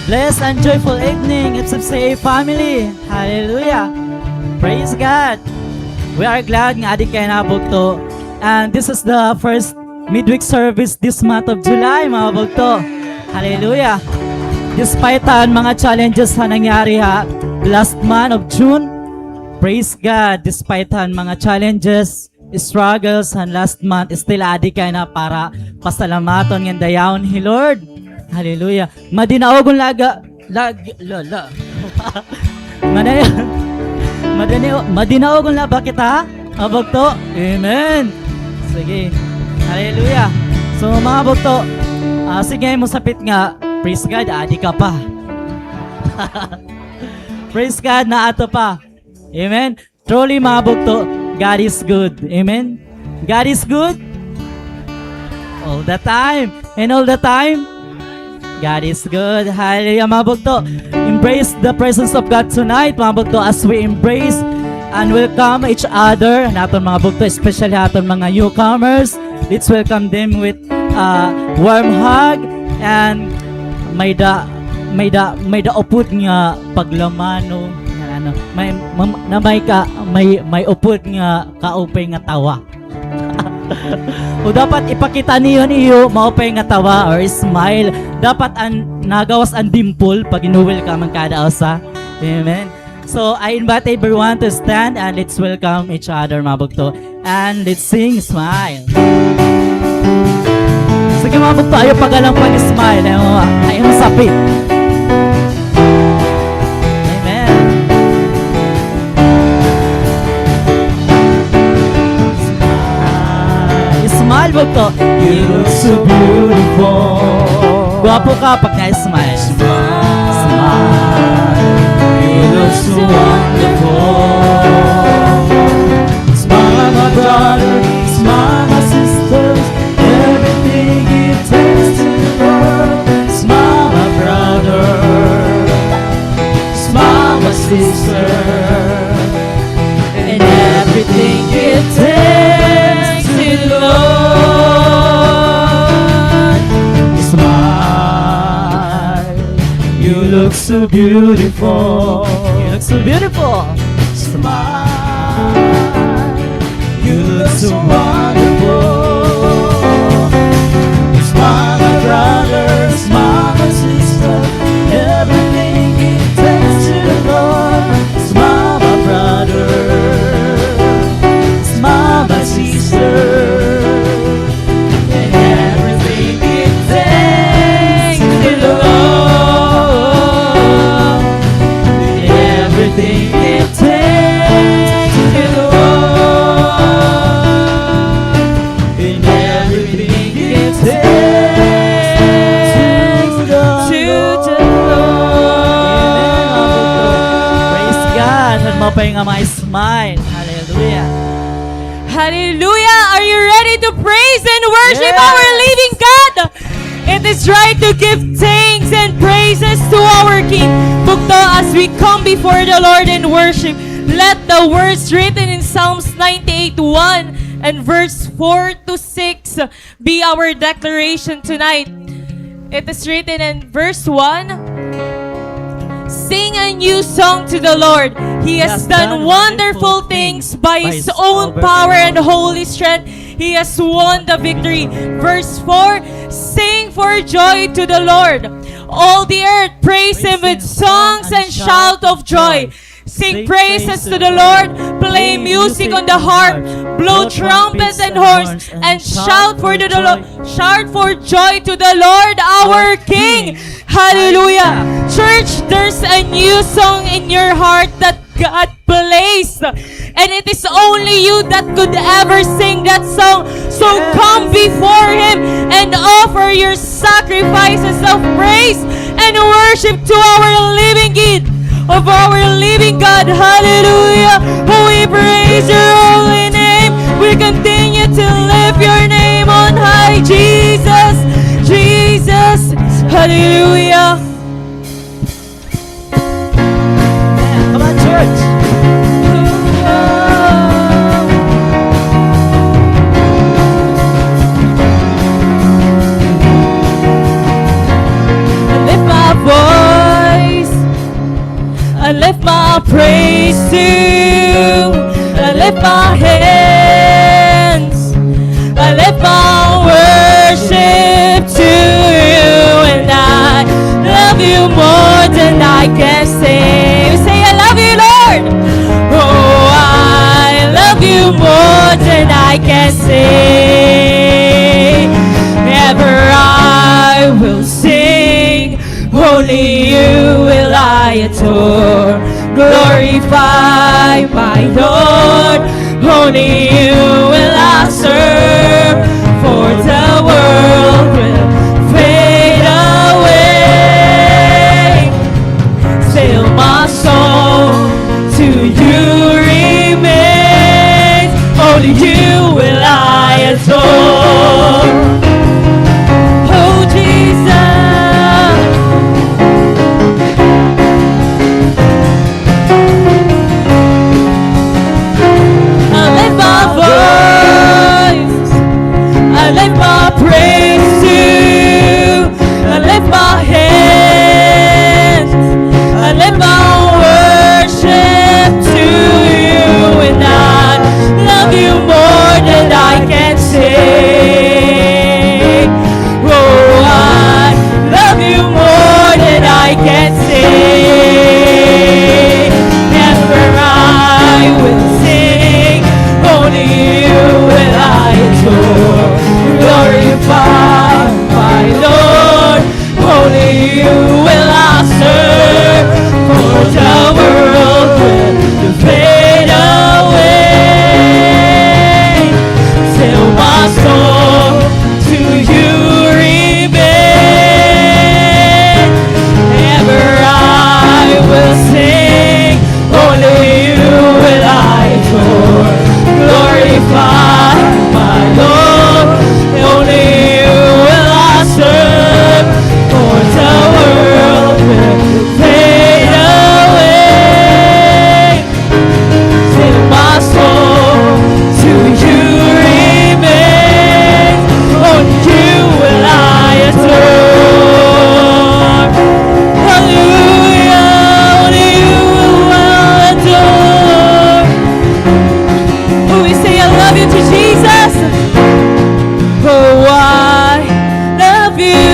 Blessed and joyful evening, SFCA family. Hallelujah. Praise God. We are glad nga adik kayo nabugto. And this is the first midweek service this month of July, mga bugto. Hallelujah. Despite mga challenges na nangyari last month of June, praise God, despite mga challenges, struggles last month, still adik kayo na para pasalamaton ng dayaon ni Lord. Hallelujah. Madinaogon madinaogon laba kita. Abagto. Amen. Sige. Hallelujah. So mga bugto, sige mo sapit nga, praise God, adi ka pa. Praise God na ato pa. Amen. Truly mga bugto, God is good. Amen. God is good all the time. And all the time, God is good. Hallelujah, mga bugto. Embrace the presence of God tonight, mga bugto, as we embrace and welcome each other. Naton mga bugto, especially naton mga newcomers. Let's welcome them with warm hug and may da upod nga paglamano. Ano, may upod nga kaupay nga tawa. O dapat ipakita niyo maupay nga tawa or smile. Dapat nagawas ang dimple pag inuwelcome ang kada usa. Amen. So I invite everyone to stand and let's welcome each other, mga bugto. And let's sing Smile. Sige mga bugto, ayaw pagalang pag-smile. Ayaw sapit. Smile bugto. You look so beautiful. Guwapo ka pag na-smile. Smile. You look so wonderful. Smile, my brother. Smile, my sisters. Everything it takes to love. Smile, my brother. Smile, my sister. And everything it takes to love. You look so beautiful. You look so beautiful. Smile. You look so wonderful. Smile, my brother. Smile, my sister. Everything it takes to love. Smile, my brother. Smile, my sister. And everything it takes to love. Everything it takes to love. And everything it takes to love. Praise God. At mapay nga mga smile. Hallelujah. Hallelujah! Are you ready to praise and worship Yes. our living God? It is right to give thanks and praises to our King. Bugto, as we come before the Lord and worship, let the words written in Psalms 98:1 and verse 4 to 6 be our declaration tonight. It is written in verse 1, sing a new song to the Lord. He has done wonderful things by His own power and holy strength. He has won the victory. Verse 4, sing for joy to the Lord. All the earth praise Him with songs and shout of joy. Sing praises to the Lord, play music on the harp, blow trumpets and horns, and shout for joy to the Lord our King. Hallelujah. Church, there's a new song in your heart that God placed, and it is only you that could ever sing that song. So come before Him and offer your sacrifices of praise and worship to our living God. Hallelujah. We praise your holy name. We continue to lift your name on high, Jesus. Jesus. Hallelujah. Come on, church. Lift my voice. lift my hands. I lift my worship to you, and I love you more than I can say. We say, I love you, Lord. Oh, I love you more than I can say. Ever I will sing, only you will I adore. Glorify my Lord, only you will I serve, for the world will fade away. Still my soul to you remains, only you will I adore. Oh Jesus, I lift my voice, I lift my praise to you, I lift my hands, I lift my worship to you, and I love you more than I can say. Oh, I love you more than I can say. Never I will sing, only you will I adore. Glorify my Lord, only you will I serve, for the world will fade away. Still my soul to you remain. Ever I will sing, only you will I adore. Glorify my Lord, only you will I serve, for the world will fade away. Still my soul to you remains, only you will I adore. Hallelujah, only you will I adore. Oh, we say I love you to Jesus. Oh, I love you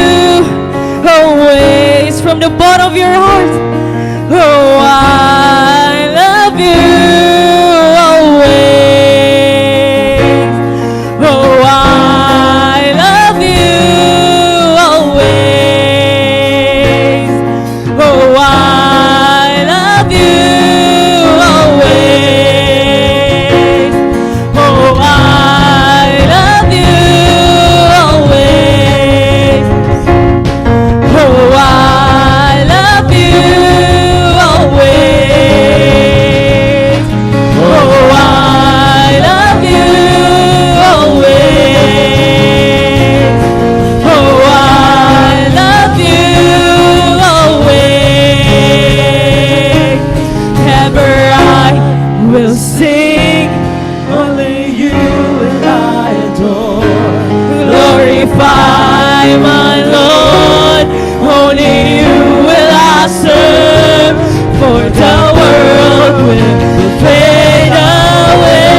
always from the bottom of your heart. Oh, I love you always. Oh, I love you always. Oh, I love you always. Oh, I love you always. Oh, I love you always. Oh, I love you always. Oh, I love you always. Ever I will sing, only you will I adore. Glorify my Lord, only you will I serve, for the world will fade away.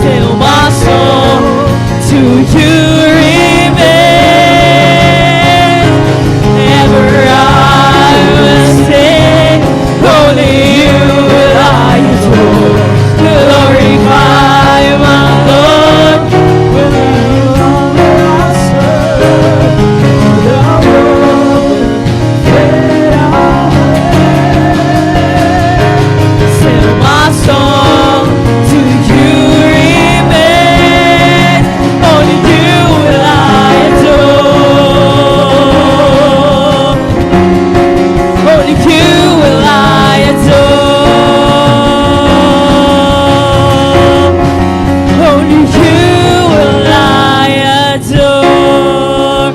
Still my soul to you remains. Ever I will sing, only you will I adore. Glorify my Lord, only you will I serve, for the world will fade away. Still my soul to you remains, only you will I adore. Only you will I adore. Only you will I adore.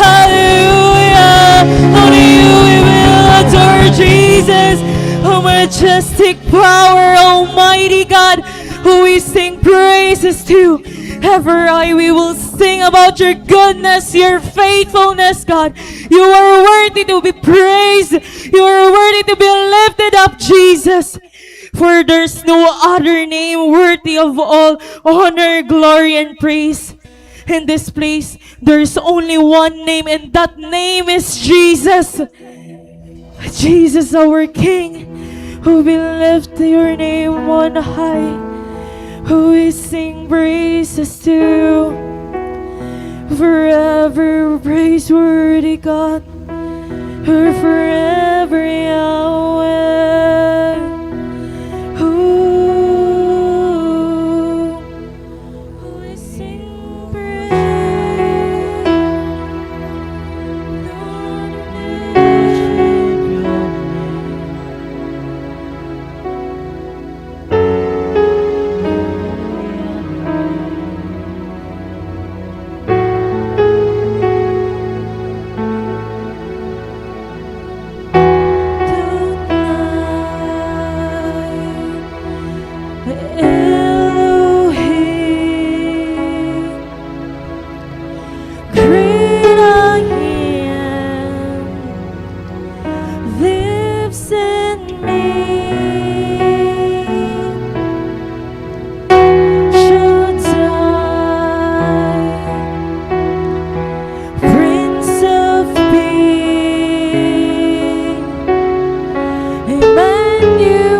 Hallelujah. Only you we will adore, Jesus. Oh, majestic power, Almighty God, who we sing praises to. Ever we will sing about your goodness, your faithfulness, God. You are worthy to be praised. You are worthy to be lifted up, Jesus. For there's no other name worthy of all honor, glory, and praise. In this place, there's only one name, and that name is Jesus. Jesus, our King, who will lift your name on high, who we sing praises to. Forever praiseworthy God, or forever Yahweh. Who we sing praise. Great I am lives in me. Shaddai, Prince of Peace, Emmanuel,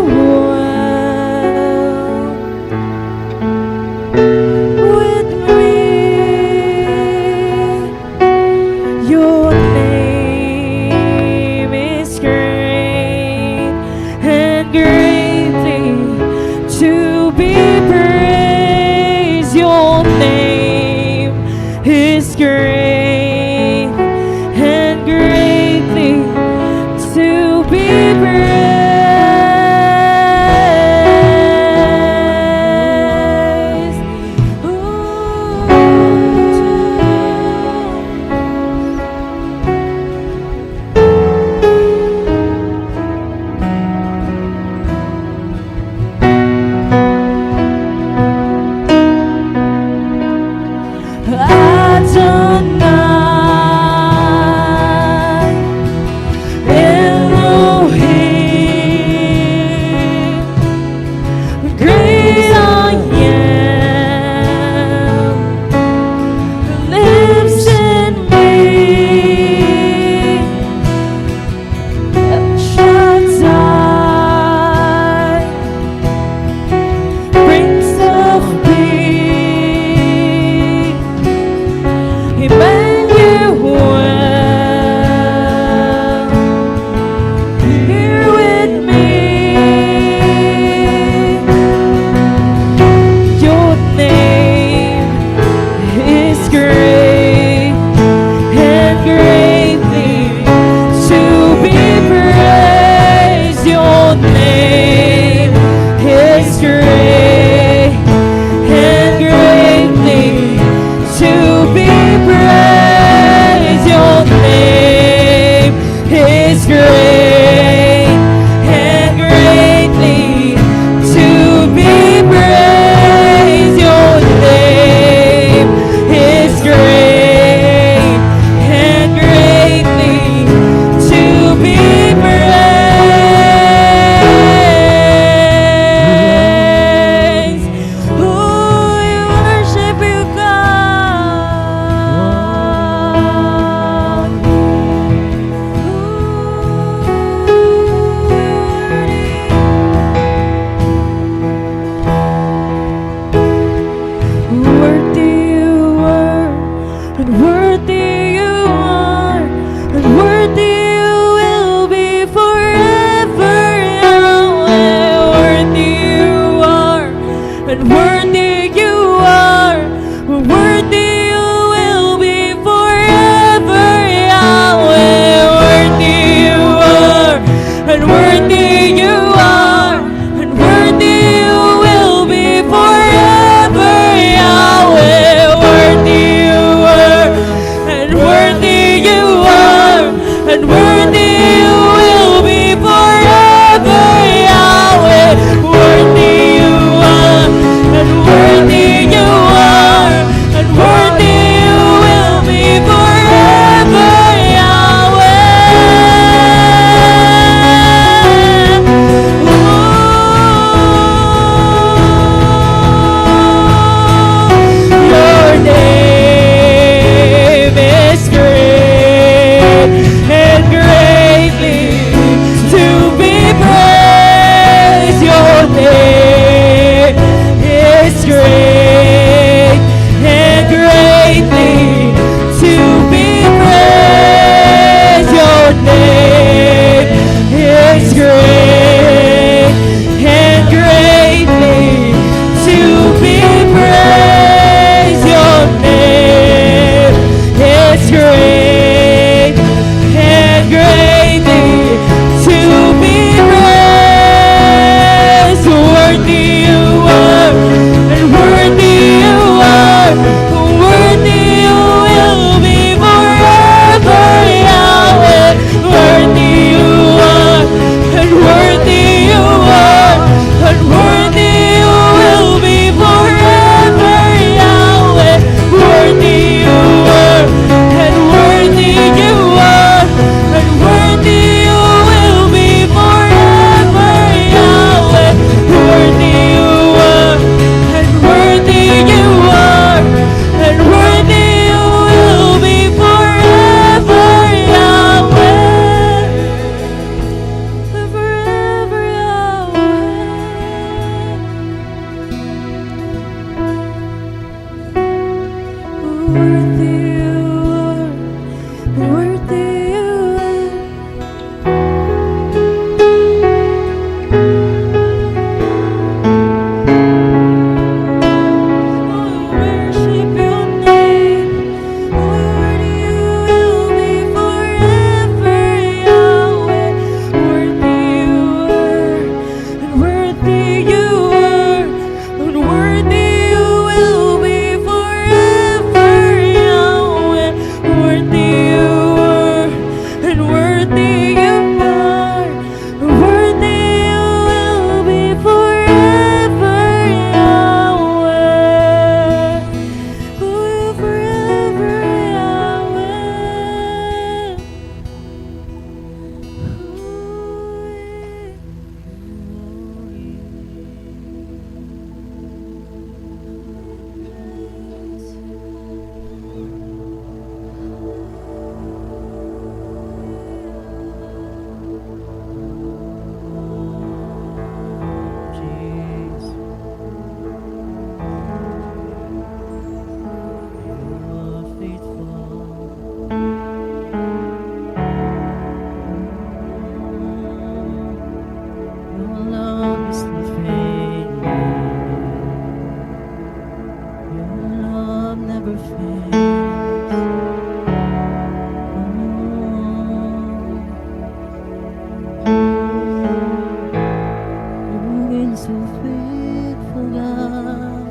faithful God.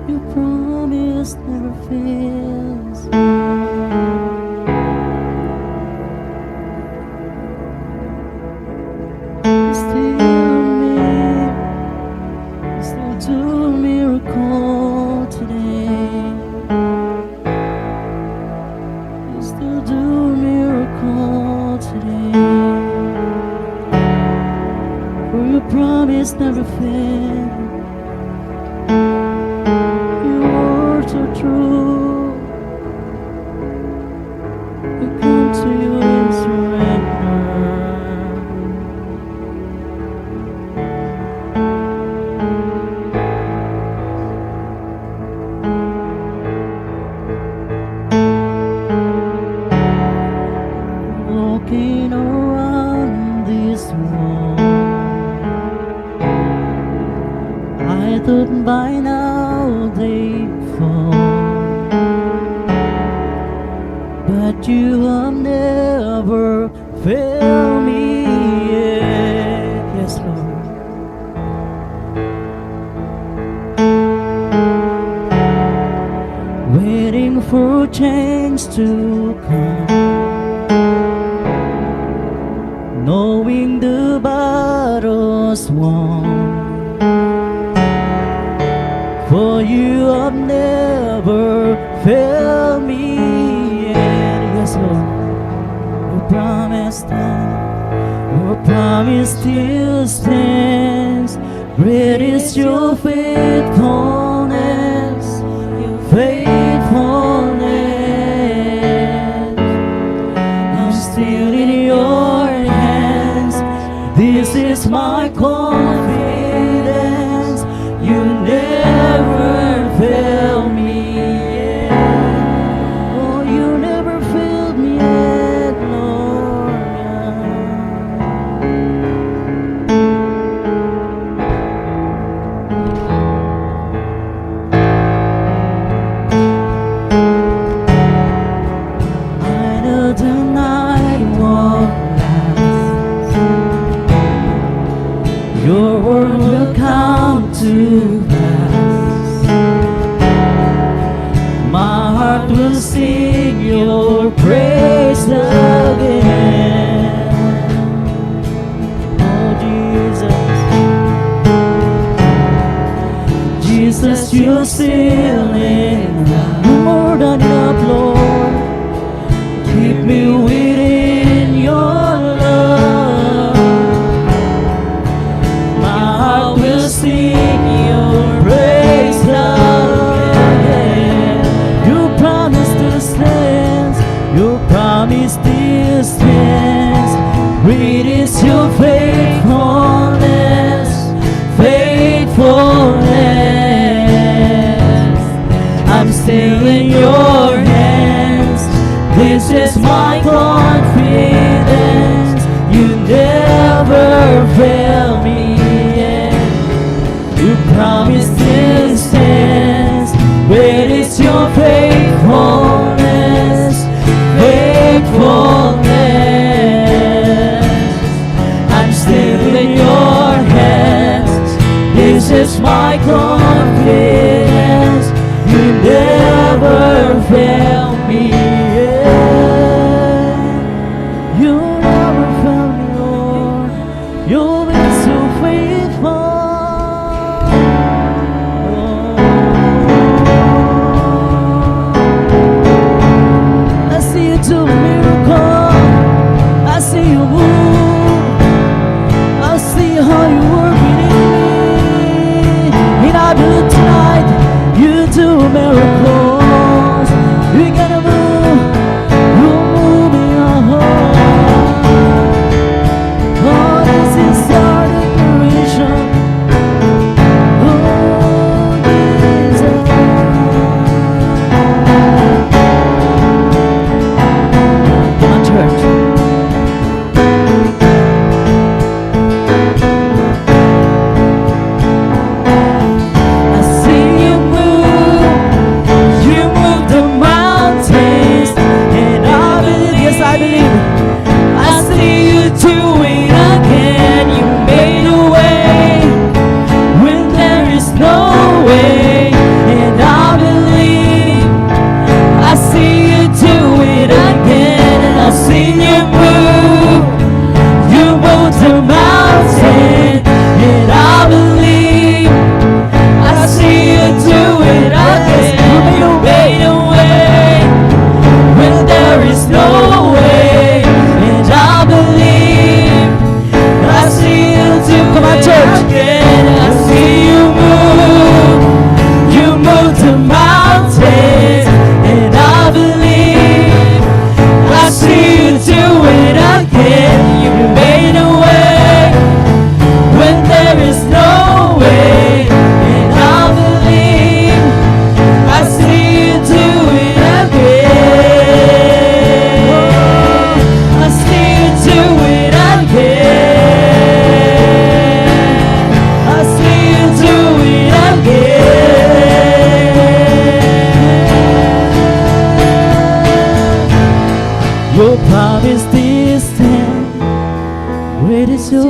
Your promise never fails. You still do miracle today. You still do miracle today. For your promise never fails. Your words are true. We come to you in surrender. Walking around this world, I thought by now they'd fall, but you have never failed me yet. Yes, Lord. Waiting for change to come, knowing the battle's won. For you have never failed me yet. Yes, Lord. Your promise stands. Your promise still stands. Great is your faithfulness. Your faithfulness. I'm still in your hands. This is my confidence. You never fail me yet. Oh, you never failed me yet, Lord. I know the night won't last. Your word will come to pass. My heart will sing your praise again. Oh Jesus, Jesus, you're still enough. You're more than enough, Lord. Keep me within your love. My heart will sing your praise again. Your promise still stands. Your promise still stands. Great is your faithfulness. Faithfulness. I'm still in your hands. This is my confidence. You never fail me yet. Your promise still stands. Great is your faithfulness. Faithfulness. I'm still in your hands. This is my confidence. You never fail me yet. You never fail me, Lord. You've been so faithful. I see you do a miracle. I see you move. I see how you working in me. And I believe tonight you do miracles. You're gonna move. You're moving your heart. Oh, this is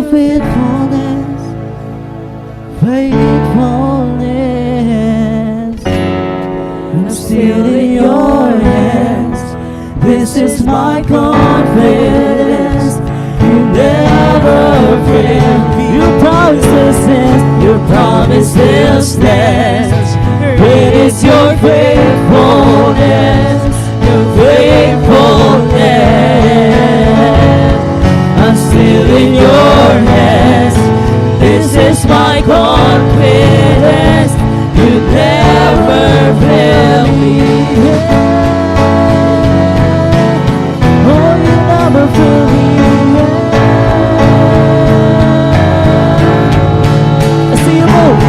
faithfulness, faithfulness. I'm still in your hands. This is my confidence. You never fail. Your promises stand. Your promises stand. Great is your faithfulness. Your faithfulness. I'm still in your hands. This is my confidence. You never fail me. Oh, you never fail me. I see you move.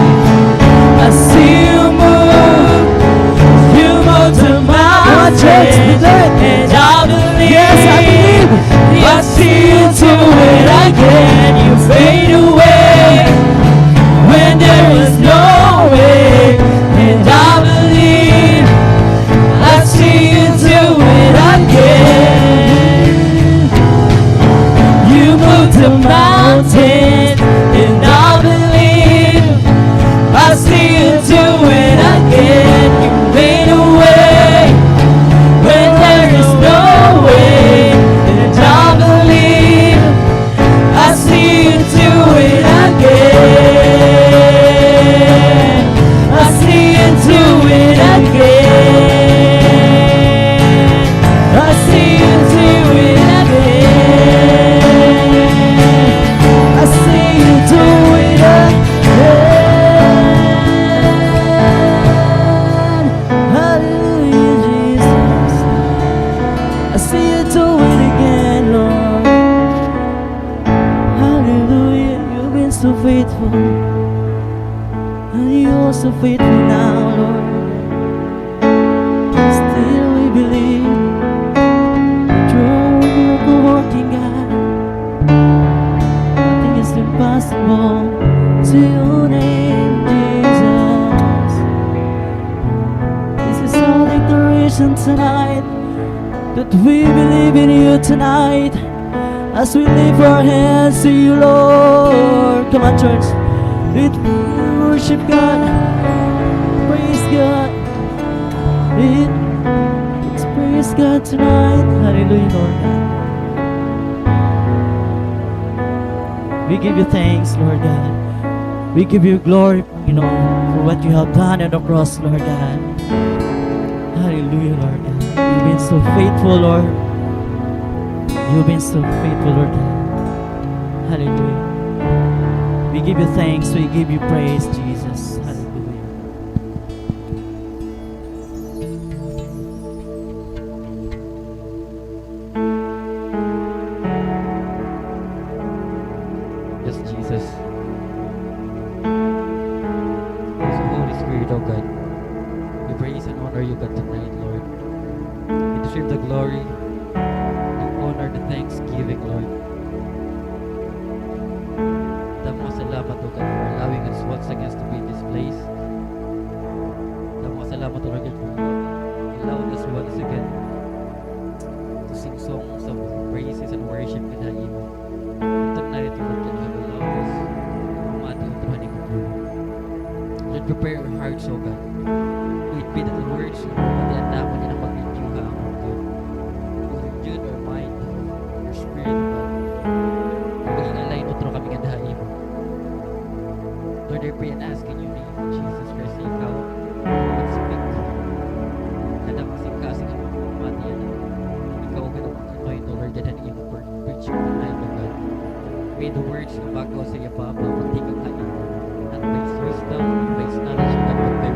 I see you move. You move to mountains, and I believe. Yes, I believe. I see you do it again. You fade away when there is no way, and I believe. I see you do it again. You move the mountains, and I believe. I see you do it again. You made a way when there is no way, and I believe. I see you do it again. I see you do it again. I see you do it again. I see you do it again. Hallelujah, Jesus. I see you do it again, Lord. Hallelujah, you've been so faithful. And you're so faithful now, Lord. Still we believe. True miracle working God. Nothing is impossible to your name, Jesus. This is our declaration tonight, that we believe in you tonight, as we lift our hands to you, Lord. Come on, church. Worship God. Praise God. Let's praise God tonight. Hallelujah, Lord God. We give you thanks, Lord God. We give you glory, for what you have done on the cross, Lord God. Hallelujah, Lord God. You've been so faithful, Lord. You've been so faithful, Lord God. Hallelujah. We give you thanks. We give you praise, Jesus. Hallelujah. Yes, Jesus. Yes, Holy Spirit, oh God. We praise and honor you, God, tonight, Lord. We deserve the glory, the honor, the thanksgiving, Lord. Damo salamat, oh God, for allowing us once again to be in this place. Damo salamat, oh Lord, for allowing us once again to sing songs of praises and worship with Haimo. Tonight, Lord, you have allowed us umati ang Tuhan mo. Lord, prepare our hearts, O God. May it be that the words of the andaman niya ng pag-renew ang God. Will renew our mind, our spirit, O God. Maging alay mo kami gandahin mo. Lord, I pray and ask in your name, Jesus Christ, na ikaw mag-speak. Kada masing-kasing ang umati yan. Ikaw ang anoint, O Lord, yan ang iyong preaching tonight, O God. May the words ng bago sa iyo pa magtigag hain. Not by wisdom, by knowledge, but by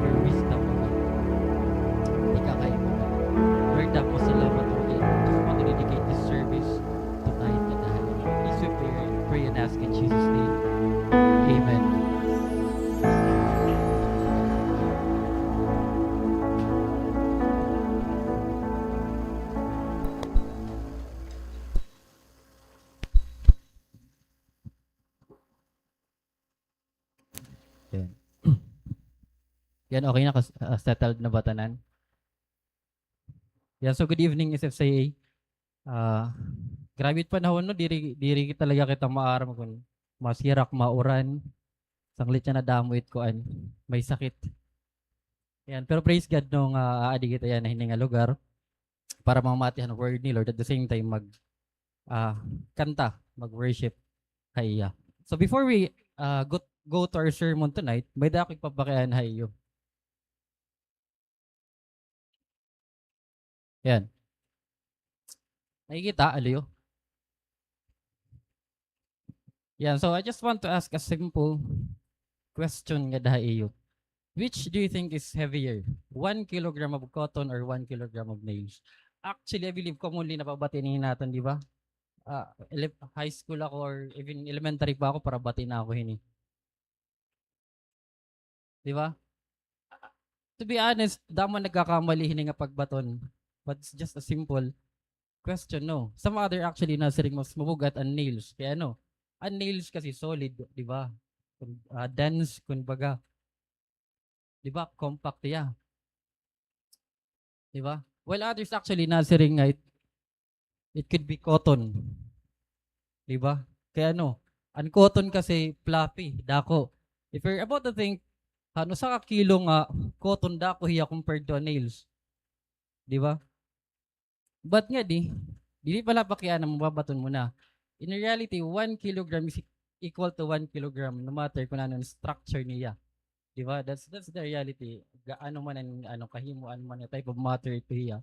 your wisdom, O God. Ikakay mo, God. Lord, damo salamat, O God. Just want to dedicate this service tonight, O God. Please we pray and ask in Jesus' name. Amen. Yan. Yan, okay na? Settled na ba tanan? Yan, so good evening, SFCA. grabe it panahon no, diri talaga kita maaram kun masirak, mauran, sanglit niya na damuit ko an, may sakit. Yan, pero praise God nung aadi kita yan na hindi nga lugar para mamatihan ang word ni Lord at the same time kanta, mag-worship kay iya. So before we go to our sermon tonight, may dako ipapakayaan hayo. Yan. Nakikita, aliyo? Yan, so I just want to ask a simple question nga dahayo. Which do you think is heavier? 1 kilogram of cotton or 1 kilogram of nails? Actually, I believe commonly napabatinin natin, di ba? High school ako or even elementary pa ako para batin na ako hini. Di ba? To be honest, daman nagkakamali hini nga pagbaton. But it's just a simple question, no? Some other actually nasiring mas mabugat ang nails. Kaya ano? Ang nails kasi solid, di ba? Dense, kumbaga. Di ba? Compact ya. Di ba? While others actually nasiring nga it could be cotton. Di ba? Kaya ano? Ang cotton kasi fluffy, dako. If you're about to think, ano sa kilo nga cotton dako hiya compared to nails. Di ba? But nga dili pala pakiana mababaton mo na. In reality, 1 kilogram is equal to 1 kilogram no matter kung ano structure niya. Di ba? That's the reality. Gaano man ang kahimuan man yung type of matter ito hiya.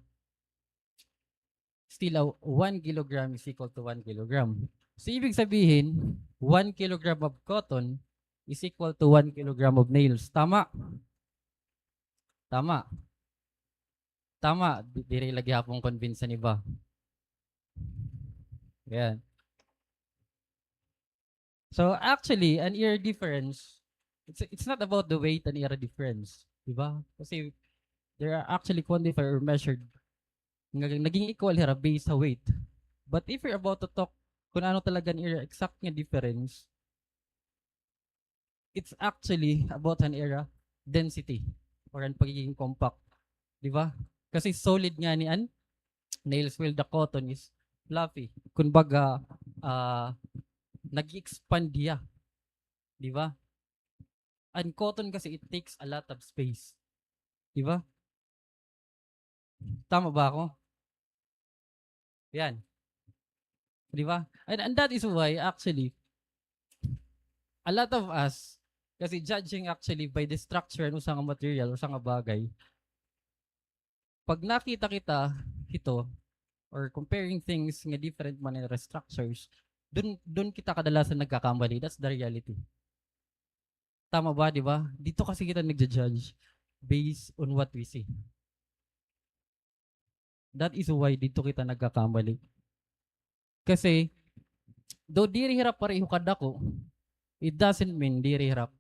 Still, 1 kilogram is equal to 1 kilogram. So, ibig sabihin, 1 kilogram of cotton is equal to 1 kilogram of nails. Tama? Tama. Tama. Diri lagi hapong convince ni ba? Yan. So, actually, an ear difference, it's not about the weight and ear difference. Diba? Kasi there are actually quantified or measured naging equal here based sa weight. But if you're about to talk kung ano talaga ang exact nga difference, it's actually about an era density or ang pagiging compact. Di ba? Kasi solid nga ni an nails while the cotton is fluffy. Kumbaga, nag-expand diya. Di ba? And cotton kasi it takes a lot of space. Di ba? Tama ba ako? Yan. Di ba? And that is why actually a lot of us kasi judging actually by the structure ng isang material o isang bagay, pag nakita kita ito or comparing things nga different manner structures, dun kita kadalasan nagkakamali. That's the reality. Tama ba, di ba? Dito kasi kita nagja-judge based on what we see. That is why dito kita nagkakamali. Kasi, though diri hirap pareho kadako, it doesn't mean diri hirap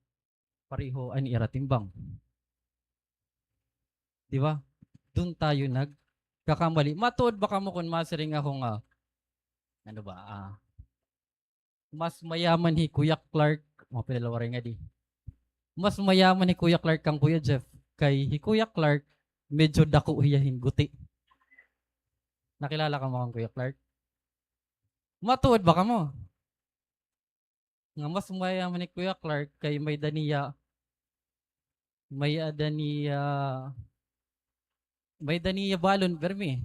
pareho ang iratimbang. Di ba? Doon tayo nagkakamali. Matuod baka mo kung masiring ako nga, mas mayaman ni Kuya Clark, pinalawarin nga di. Mas mayaman ni Kuya Clark kang Kuya Jeff, kay Kuya Clark, medyo dako hiyahin guti. Nakilala ka mo kang Kuya Clark? Matuod baka mo? Nga mas mayaman ni Kuya Clark, kay may daniya balon permi.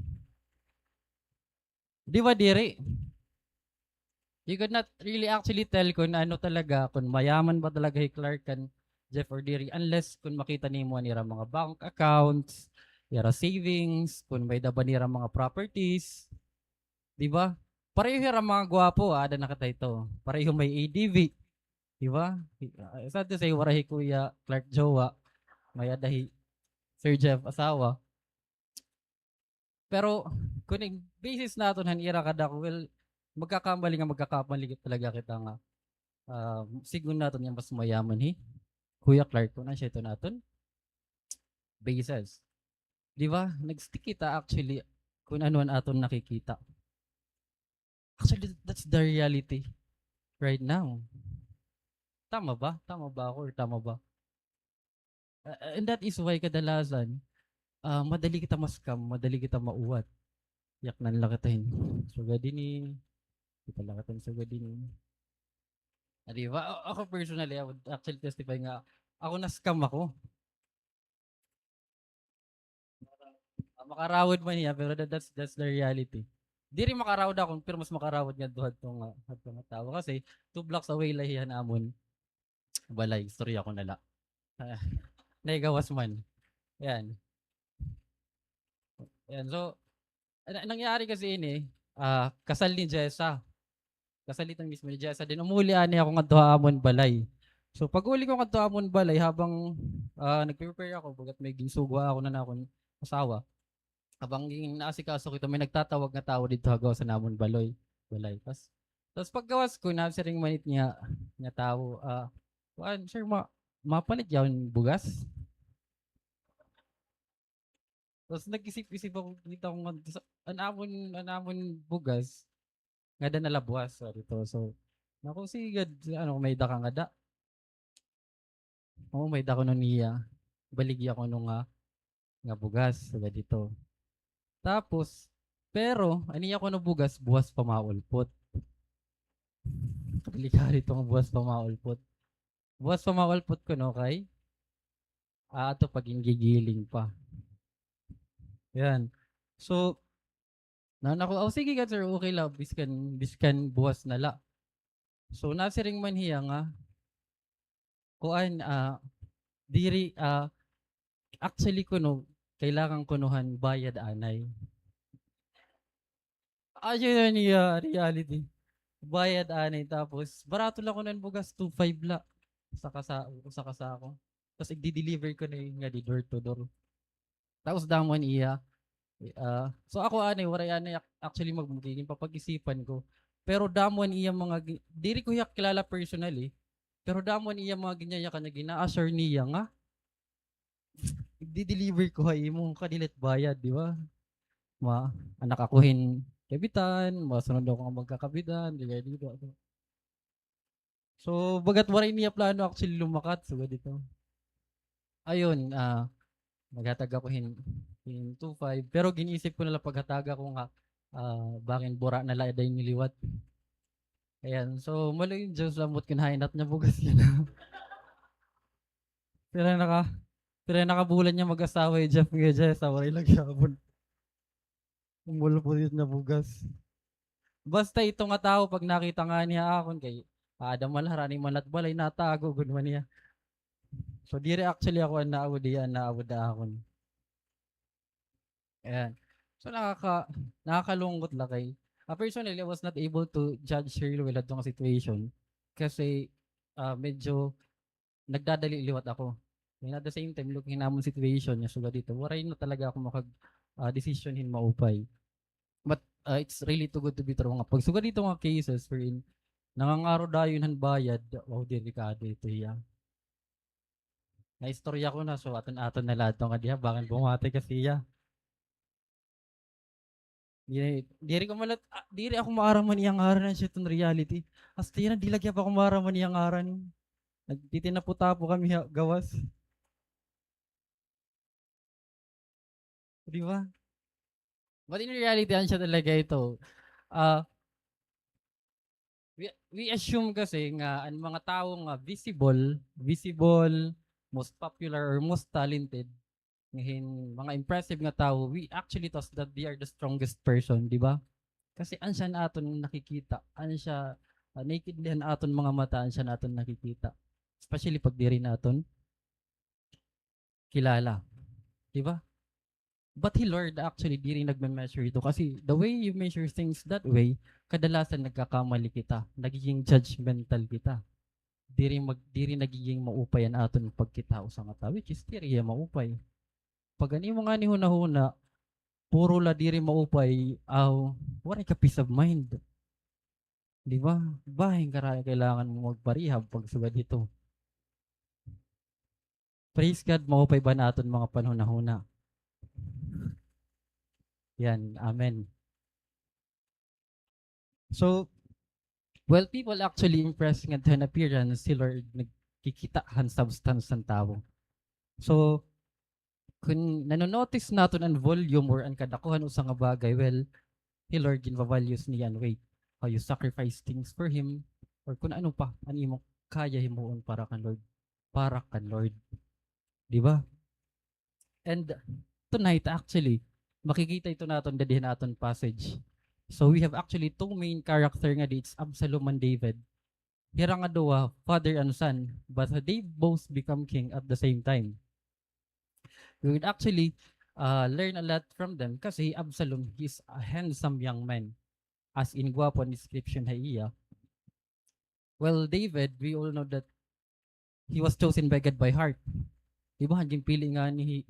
Di ba diri? You could not really actually tell kung ano talaga, kung mayaman ba talaga si Clark kan Jeff or diri unless kung makita nimo nira mga bank accounts, nira savings, kung may daba nira mga properties. Di ba? Pareho nira mga gwapo, ada nakita ito. Pareho may ADV. Di ba? Sad to say, warahi Kuya Clark jowa, may adahi Sir Jeff asawa. Pero kung basis natin hanira kada ko, well, magkakamali talaga kita nga. Sigun natin yung mas mayaman Kuya Clark, kung na siya ito natin. Basis. Di ba? Nag-stick kita actually kung ano ang aton nakikita. Actually, that's the reality right now. Tama ba? Tama ba ako or tama ba? And that is why kadalasan, madali kita maskam, madali kita mauwat. Yak nan lakatahin. So, gadi ni Kita lang katong sugod din. Di ba? Ako personally, I would actually testify nga, ako na-scam ako. Makarawad man niya, pero that's the reality. Di rin makarawad ako, pero mas makarawad nga duhat tong nga tao. Kasi, 2 blocks away lahihan amon. Balay, story ako nala. Naigawas man. Yan. Yan, so, nangyari kasi ini, kasal ni Jessa. Kasal itong mismo ni Jessa. Din umuli ani ako nga duha amon balay. So, pag uli ko nga duha amon balay, habang nag-prepare ako, bagat may ginsugwa ako na akong asawa, habang naasikaso ko ito, may nagtatawag nga tao dito hagaw sa namon balay. Tapos paggawas ko, nasaring manit niya tao, sir, mapalit yun bugas? Tapos nag-isip-isip ako dito akong anamon bugas, nga da nalabuas dito. So, naku sigad, may da ka nga da. Oo, may da ko nun niya. Baligi ako nung nga bugas dito. Tapos, pero, aniya ko no bugas, buwas pa maulpot. Delikado itong buwas pa maulpot. Buwas pa maulpot ko no kay, ato paging gigiling pa. Yan. So, ako, sige ka sir, okay lang, biskan buwas na la. So, nasiring man hiya nga, kuan, diri, actually kuno, kailangan kunuhan bayad anay. Ayun niya, reality. Bayad anay, tapos, barato lang ko ng bugas, 2.5 la. Sa kasa ako. Tapos, i-deliver ko na yung nga di door to door. Tapos, damon iya. So ako waray anay actually magmugiging papag-isipan ko. Pero damon iya mga diri ko yak kilala personally. Pero damon iya mga ginyaya kanya gina-assure niya nga i-deliver ko hay imong kadilet bayad, di ba? Anak akuhin kabitan, masunod ako nga magkakabitan, di kaya dito. So bagat waray niya plano actually lumakat so dito. Ayun, maghatag ako in 2.5 pero ginisip ko na lang paghataga ko nga bakin bura na laday niliwat. Ayan, so malo yung Diyos lamot kinahinat niya bugas yan. pero nakabulan niya mag-asawa yung Jeff nga Jess, waray lang sabon. Umulo po dito na bugas. Basta ito nga tao pag nakita nga niya akon kay Adam malharani malat balay natago gud man niya. So dire actually ako naawod akon. Ayan. So nakakalungkot lang kay. Personally, I was not able to judge her well at tong situation kasi medyo nagdadali liwat ako. And at the same time, looking namon situation niya suga dito, waray na talaga ako decision hin maupay. But it's really too good to be true nga. Pag suga dito nga cases wherein nangangaro dayon han bayad, wow, delikado ito iya. Na-istorya ko na, so aton na lahat nga diha, bakit bumati kasi iya. Diri ako maaraman iyang aran siya itong reality. Hasta yan, dilagya pa ako maaraman iyang aran. Nagtitinapota po kami gawas. Di ba? But in reality, yan siya talaga ito. We assume kasi nga ang mga tao nga visible, most popular or most talented, ngayon, mga impressive nga tao, we actually thought that they are the strongest person, di ba? Kasi ansya na aton nakikita, ansya naked din aton mga mata, ansya na aton nakikita. Especially pag di rin aton kilala, di ba? But Lord actually di rin nagme-measure ito kasi the way you measure things that way, kadalasan nagkakamali kita, nagiging judgmental kita. Di rin nagiging maupay ang aton pagkitao sa nga tao, which is di rin maupay. Pag ani mo nga ni hunahuna, puro la diri maupay, wala ka peace of mind. Di ba? Bahin kailangan mo magparihab pag suga dito. Praise God, maupay ba naton mga panhunahuna? Yan, amen. So, well, people actually impress nga an appearance, sila nagkikitahan substance ng tao. So, kung nanonotice natin ang volume or ang kadakuhan usang nga bagay, well, Lord ginva-values niyan, wait. how you sacrifice things for Him, or kung ano pa, ano imo kaya himuon para kan Lord. Para kan Lord. Di ba? And tonight, actually, makikita ito natin dadihin naton passage. So we have actually two main character nga di, it's Absalom and David. Hira nga duwa, father and son, but they both become king at the same time. We would actually learn a lot from them kasi Absalom, he's a handsome young man. As in gwapo ang description na iya. Well, David, we all know that he was chosen by God by heart. Diba, hanggang pili nga ni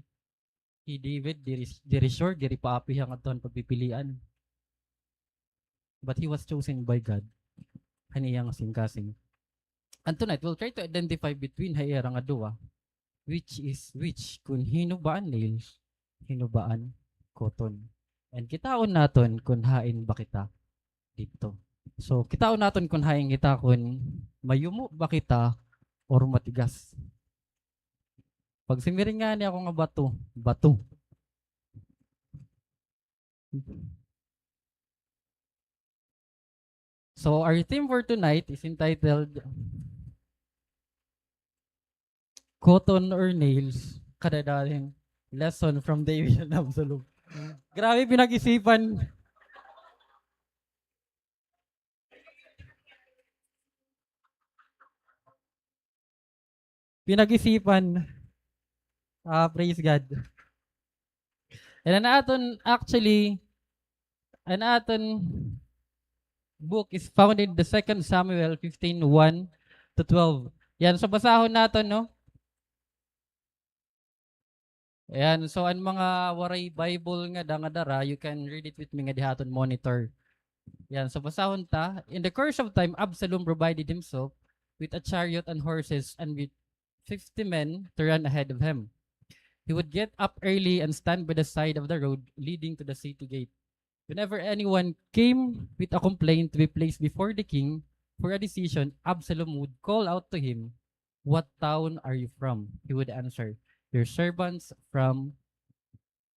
David, diri sure, diri paapi ang aton pagpipilian. But he was chosen by God. Haniyang singkasing. And tonight, we'll try to identify between hayera nga duwa, which is which, kung hinubaan nails, hinubaan cotton. And kitaon naton kung hain ba kita dito. So, kitaon naton kung hain kita kung mayumo ba kita or matigas. Pag simiring nga niya ako nga bato. So, our theme for tonight is entitled Cotton or Nails, kadadaling lesson from David and Absalom. Grabe pinag-isipan. Pinag-isipan. Praise God. And an aton book is found in the 2 Samuel 15:1 to 12. Yan, so basahon natin, no? Ayan, so ang mga waray Bible nga dara, you can read it with me nga dihaton monitor. Yan, so basahon ta. In the course of time, Absalom provided himself with a chariot and horses and with 50 men to run ahead of him. He would get up early and stand by the side of the road leading to the city gate. Whenever anyone came with a complaint to be placed before the king for a decision, Absalom would call out to him, "What town are you from?" He would answer, "Your servants from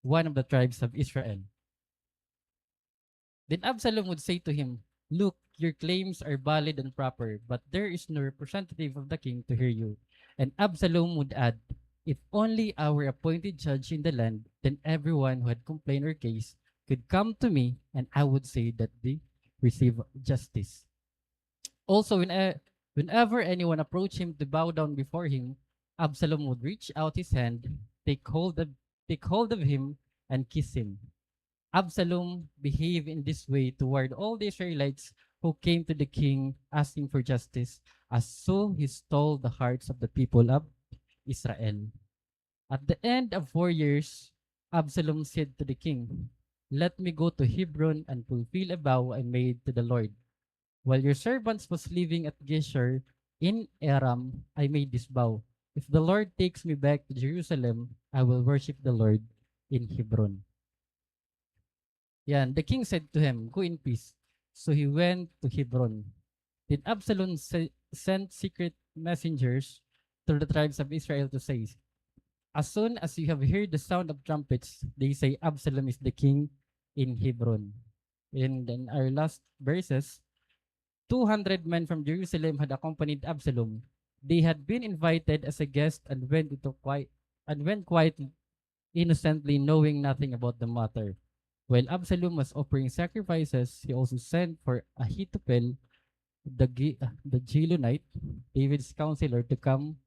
one of the tribes of Israel." Then Absalom would say to him, "Look, your claims are valid and proper, but there is no representative of the king to hear you." And Absalom would add, "If only our appointed judge in the land, then everyone who had complained or case could come to me, and I would say that they receive justice." Also, whenever anyone approached him to bow down before him, Absalom would reach out his hand, take hold of him, and kiss him. Absalom behaved in this way toward all the Israelites who came to the king asking for justice, as so he stole the hearts of the people of Israel. At the end of 4 years, Absalom said to the king, "Let me go to Hebron and fulfill a vow I made to the Lord. While your servants was living at Geshur in Aram, I made this vow. If the Lord takes me back to Jerusalem, I will worship the Lord in Hebron." Yan, the king said to him, "Go in peace." So he went to Hebron. Then Absalom sent secret messengers to the tribes of Israel to say, "As soon as you have heard the sound of trumpets, they say Absalom is the king in Hebron." And then our last verses, 200 men from Jerusalem had accompanied Absalom. They had been invited as a guest and went quietly, innocently, knowing nothing about the matter. While Absalom was offering sacrifices, he also sent for Ahithophel, the Gilonite, David's counselor, to come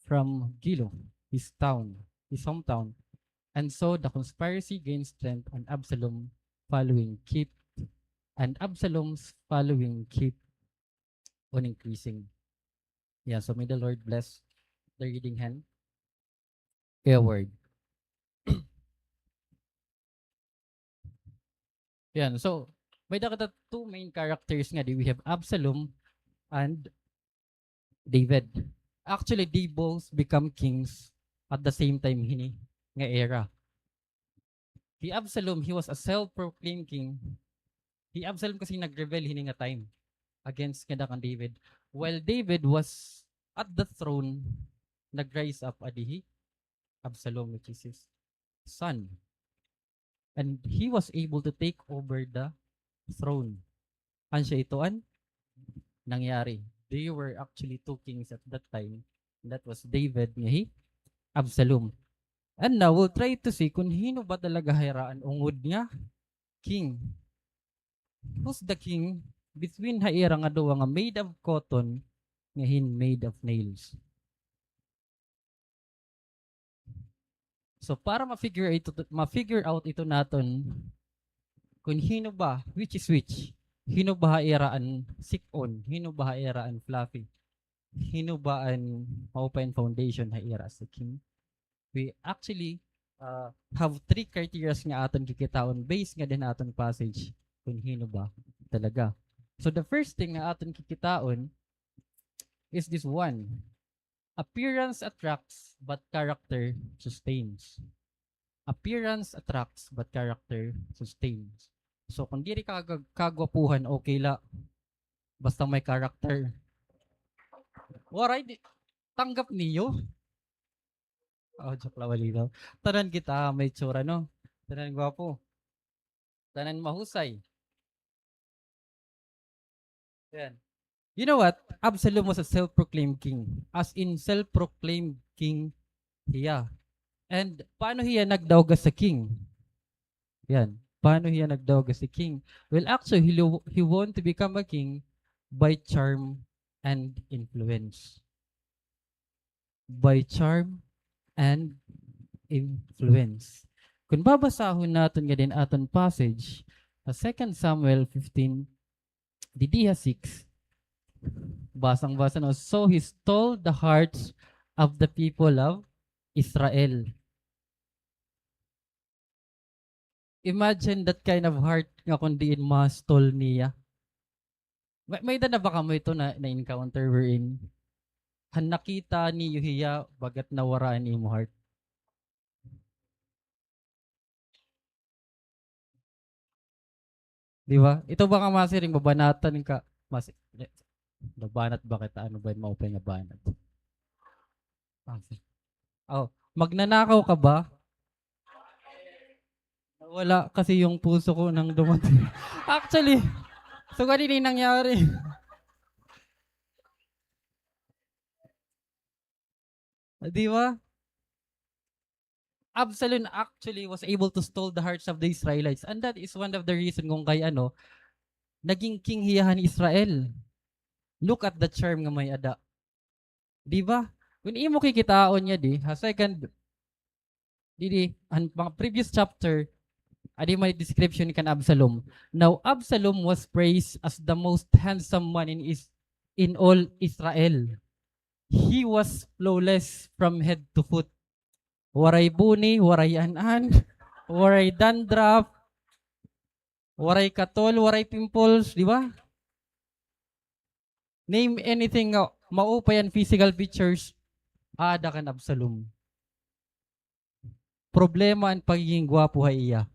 from Gilo, his hometown. And so the conspiracy gained strength, and Absalom's following kept on increasing. Yeah, so may the Lord bless the reading hand. A word. Yan, so may dakata two main characters nga di. We have Absalom and David. Actually, they both become kings at the same time hini nga era. The Absalom, he was a self-proclaimed king. The Absalom kasi nag-rebel hini nga time against kanda kang David. While David was at the throne, nag-rise up adihi Absalom, which is his son. And he was able to take over the throne. Ansya itoan nangyari. They were actually two kings at that time. That was David nga Absalom. And now we'll try to see kung hino ba talaga hairaan ungod nga king. Who's the king between haira nga duwa nga made of cotton nga made of nails? So para ma-figure out ito naton kung hino ba, which is which, hino ba hairaan sikon, hino ba hairaan fluffy, hino ba an open foundation haira sa king. We actually have three criteria nga aton kikitaon based nga din aton passage kung hino ba talaga. So the first thing nga aton kikitaon is this one. Appearance attracts but character sustains. Appearance attracts but character sustains. So kung diri ka kagwapuhan, okay la. Basta may character. Waray, tanggap niyo. Oh, joke lang walinaw. Tanan kita, may tsura, no? Tanan gwapo. Tanan mahusay. Yan. You know what? Absalom was a self-proclaimed king. As in, self-proclaimed king hiya. And paano hiya nagdawga sa king? Yan. Paano hiya nagdawga sa king? Well, actually, he want to become a king by charm and influence. By charm and influence. Kung babasahon natin nga din aton passage, sa 2 Samuel 15, didiha 6, basang-basa no. So he stole the hearts of the people of Israel. Imagine that kind of heart nga kung diin ma-stole niya. May na ba kamo ito na-encounter wherein han nakita ni Yuhiya bagat nawaraan imo heart? Di ba? Ito ba ka masiring babanatan ka? Nabanat ba kita? Ano ba yung maupay nga banat? Oh, magnanakaw ka ba? Wala kasi yung puso ko nang dumating. Actually, so ganun yung nangyari. Di ba? Absalom actually was able to stole the hearts of the Israelites. And that is one of the reason kung kay naging king hiyahan Israel. Look at the charm nga may ada. Di ba? Kung imo kikitaon niya second, ang mga previous chapter, adi may description kan Absalom. Now, Absalom was praised as the most handsome man in all Israel. He was flawless from head to foot. Waray buni, waray anan, waray dandruff, waray katol, waray pimples, di ba? Name anything nga maupay ang physical features, ada kan Absalom. Problema ang pagiging gwapo hay iya.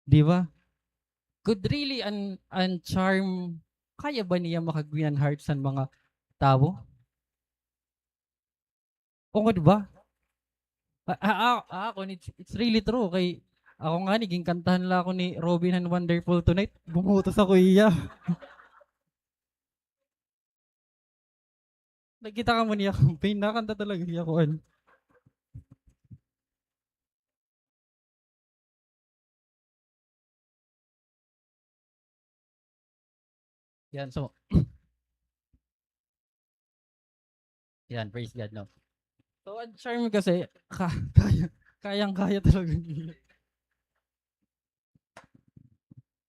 Di ba? Could really an charm, kaya ba niya makagwinan hearts ng mga tao? Ungod ba? Ako, it's really true. Kay ako nga, naging kantahan lang ako ni Robin and Wonderful Tonight. Bumutos ako iya. Nakita ka mo niya campaign, nakanta talaga iya ko. Yan, so. Yan, praise God, no? So, ang charm kasi, kayang-kaya talaga niya.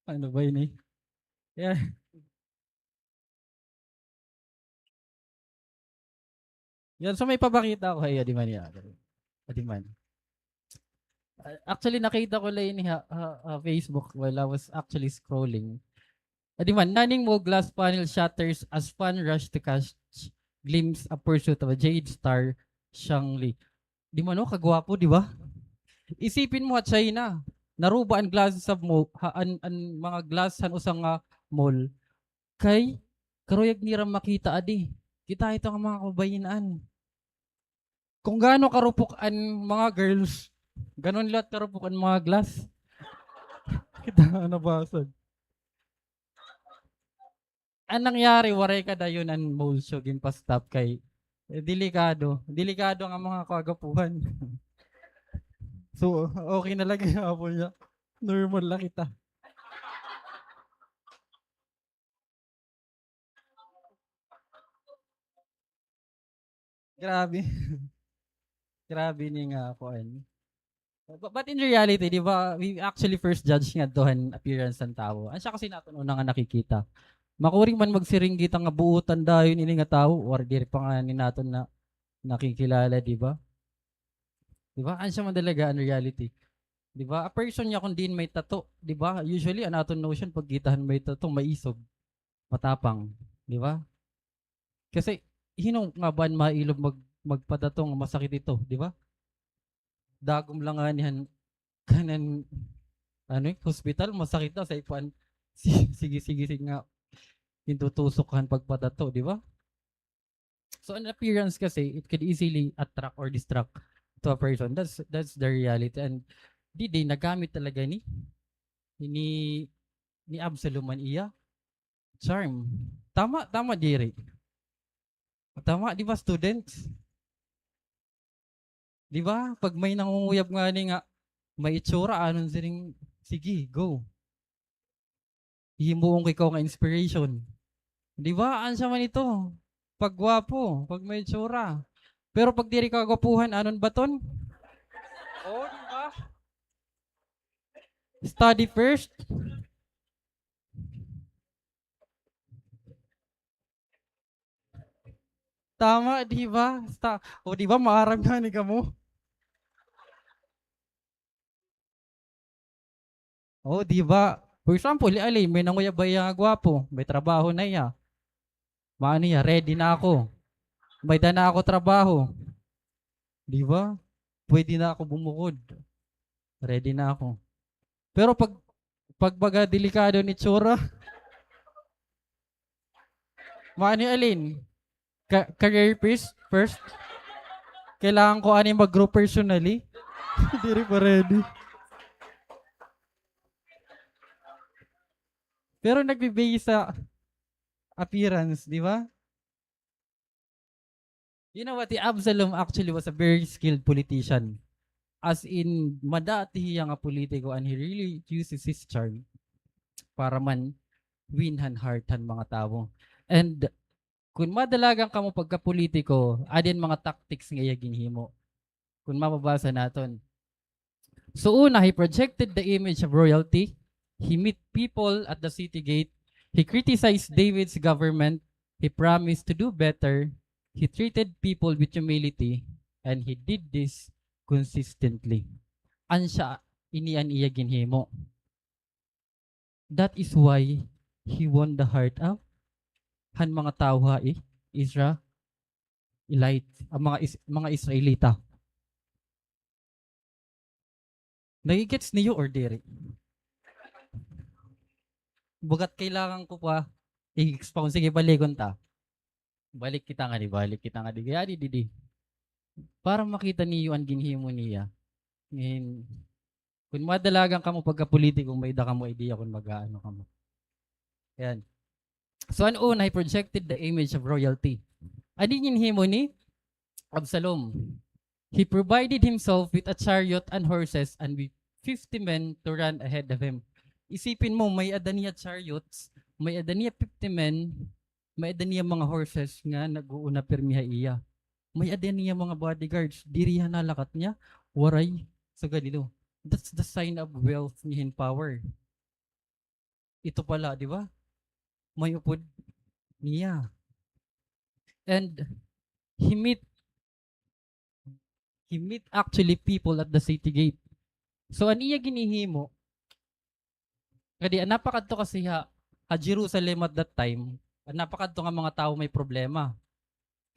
Ano ba yun eh? Yeah. Yan, so may pabakita ako kay Adiman niya. Adiman. Actually, nakita ko lang yun Facebook while I was actually scrolling. Adiman, naning mo glass panel shatters as fun rush to catch glimpse a pursuit of a jade star, Shangli. Di man kagwapo, di ba? Isipin mo at China, naruba ang glasses of mo, ang mga glass han usang mall, kay karoyag nira makita adi. Kita ito ang mga kabayinan. Kung gaano karupok ang mga girls, ganon lahat karupok ang mga glass. Kita nabasag. Ang nangyari, waray ka dayon ang mulsyo ginpastop kay delikado. Delikado ang mga kagapuhan. So, okay na lang po niya. Normal lang kita. Grabe. Grabe ni nga ako. But in reality, di ba, we actually first judge nga dohan appearance ng tao. Ang siya kasi natin una nga nakikita. Makuring man magsiringgit ang buutan dayon ini nga tao, or diri pa nga ni naton na nakikilala, di ba? Di ba? Ang siya man talaga ang reality. Di ba? A person niya kung din may tato, di ba? Usually, ang aton notion, pag gitahan may tato, maisog, matapang. Di ba? Kasi, hinong nga ba mailob magpadatong masakit ito, di ba? Dagom lang nga niyan, kanan, hospital, masakit na sa ipan. Sige nga, hintutusok pagpadato, di ba? So, an appearance kasi, it could easily attract or distract to a person. That's the reality. And di nagamit talaga ni Absalom man iya. Charm. Tama diri. Tama, di ba students? Di ba? Pag may nangunguyab nga ni nga, may itsura, anon sining, sige, go. Himuong ikaw nga inspiration. Di ba? Ansa man ito? Pag gwapo, pag may itsura. Pero pag diri ka gwapuhan, anon baton? Oh, di ba? Study first. Tama, di ba? O di ba maarag na ni kamo? O di ba? For example, ali may nanguyabay nga gwapo, may trabaho na iya. Maano ya, ready na ako. May dana ako trabaho. Di ba? Pwede na ako bumukod. Ready na ako. Pero pag baga delikado ni tsura, maano alin? Career first? Kailangan ko ani mag-grow personally? Hindi rin pa ready. Pero nagbibigay sa appearance, di ba? You know what? The Absalom actually was a very skilled politician. As in, madati nga politiko and he really uses his charm para man winhan heartan mga tao. And kung madalagang kamo pagka-politiko, adin mga tactics nga ginhimo. Kung mababasa naton. So una, he projected the image of royalty. He met people at the city gate. He criticized David's government. He promised to do better. He treated people with humility. And he did this consistently. Ansya, inian iya ginhimo. That is why he won the heart of mga tao Israelite, ang mga Israelita. Nagigets niyo or diri? Bugat kailangan ko pa i-expound. Sige, baligon ta. Balik kita nga di. Kaya di. Para makita niyo ang ginhimo niya. Ngayon, kung madalagang kamo pagka-politiko, may da kamo idea kung mag-aano kamo. Yan. So, ano una, he projected the image of royalty. Ano ginhimo ni Absalom? He provided himself with a chariot and horses and with 50 men to run ahead of him. Isipin mo, may adaniya chariots, may adaniya 50 men, may adaniya mga horses nga nag-uuna permiha iya. May adaniya mga bodyguards, dirihan nalakat niya, waray sa ganito. That's the sign of wealth niya in power. Ito pala, di ba? May upod niya. And he meet actually people at the city gate. So aniya ginihimo. Kadi napakadto kasi Jerusalem at that time. Napakadto nga mga tao may problema.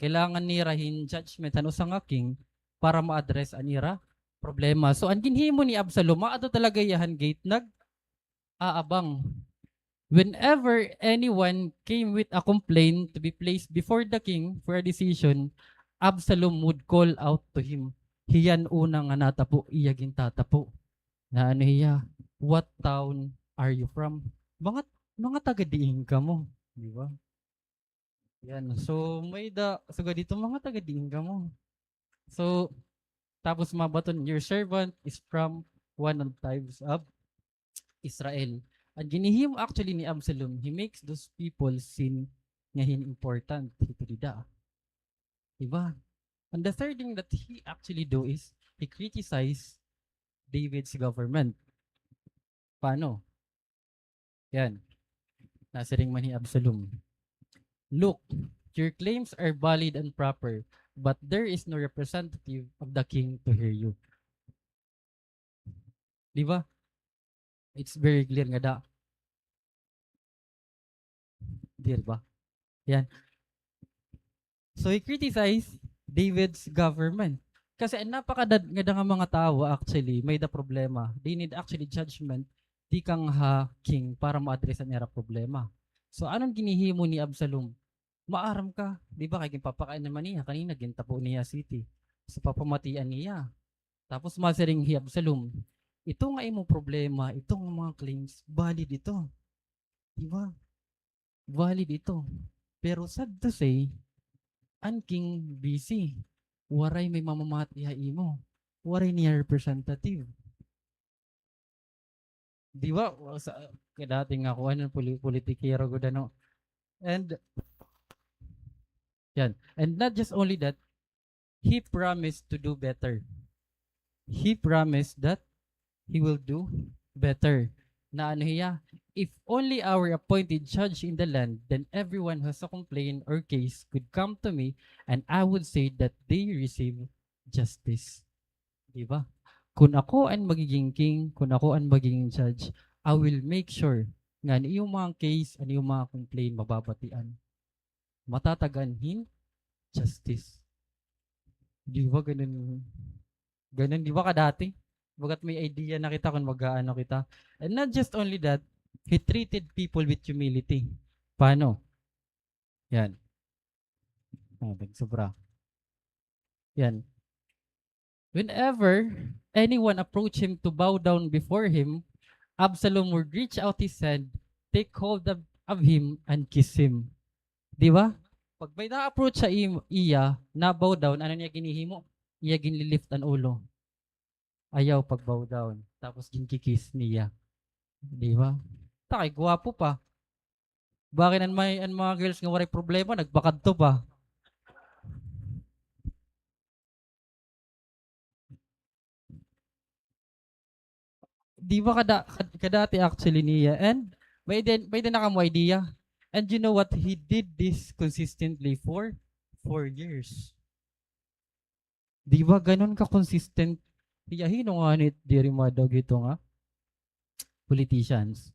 Kailangan nira hin judgment ano sa nga king para ma-address anira problema. So ang ginhimo ni Absalom, ato talaga yahan gate aabang. Whenever anyone came with a complaint to be placed before the king for a decision, Absalom would call out to him. Hiyan unang nga natapo, iyagin tatapo. Na ano hiya? what town are you from? Mga mga taga-diin ka mo, di ba? Yan. So so dito mga taga-diin ka mo. So tapos mabaton, your servant is from one of the tribes of Israel. Ang ginihim actually ni Absalom, he makes those people sin ngahin important. Ito dida. Diba? And the third thing that he actually do is he criticize David's government. Paano? Yan. Nasa ring man ni Absalom. Look, your claims are valid and proper, but there is no representative of the king to hear you. Di ba? It's very clear nga da. Di ba? Yan. So he criticized David's government. Kasi napakadad nga mga tao actually may the problema. They need actually judgment di kang ha king para ma-address ang era problema. So anong ginihimo ni Absalom? Maaram ka, di ba? Kaya papakain naman niya kanina gintapo niya city. So papamatian niya. Tapos masering hi Absalom. Ito nga imo problema, itong mga claims, valid ito. Di ba? Valid ito. Pero sad to say, ang king busy. Waray may mamamatiha imo. Waray niya representative. Di ba? Dating ako, politikero ko no. And, yan. And not just only that, he promised to do better. He promised that he will do better. Na ano hiya? If only our appointed judge in the land, then everyone who has a complaint or case could come to me, and I would say that they receive justice. Di ba? Kung ako ang magiging king, kung ako ang magiging judge, I will make sure nga yung mga case, yung mga complaint mababatian. Matataganhin justice. Di ba ganun? Ganun, di ba kadati? Bagat may idea na kita kung mag-aano kita. And not just only that, he treated people with humility. Paano? Yan. Sobra. Yan. Whenever anyone approached him to bow down before him, Absalom would reach out his hand, take hold of him, and kiss him. Di ba? Pag may na-approach sa iya, na bow down, ano niya ginihimo? Iya ginlilift ang ulo. Ayaw pag bow down. Tapos ginkikis niya. Di ba? Takay, guwapo pa. Bakit ang mga girls nga waray problema, nagbakad to pa. Di ba kadati actually niya? And may din naka mo idea. And you know what? He did this consistently for 4 years. Di ba ganun ka-consistent? Hino nga nit diri madog ito nga politicians.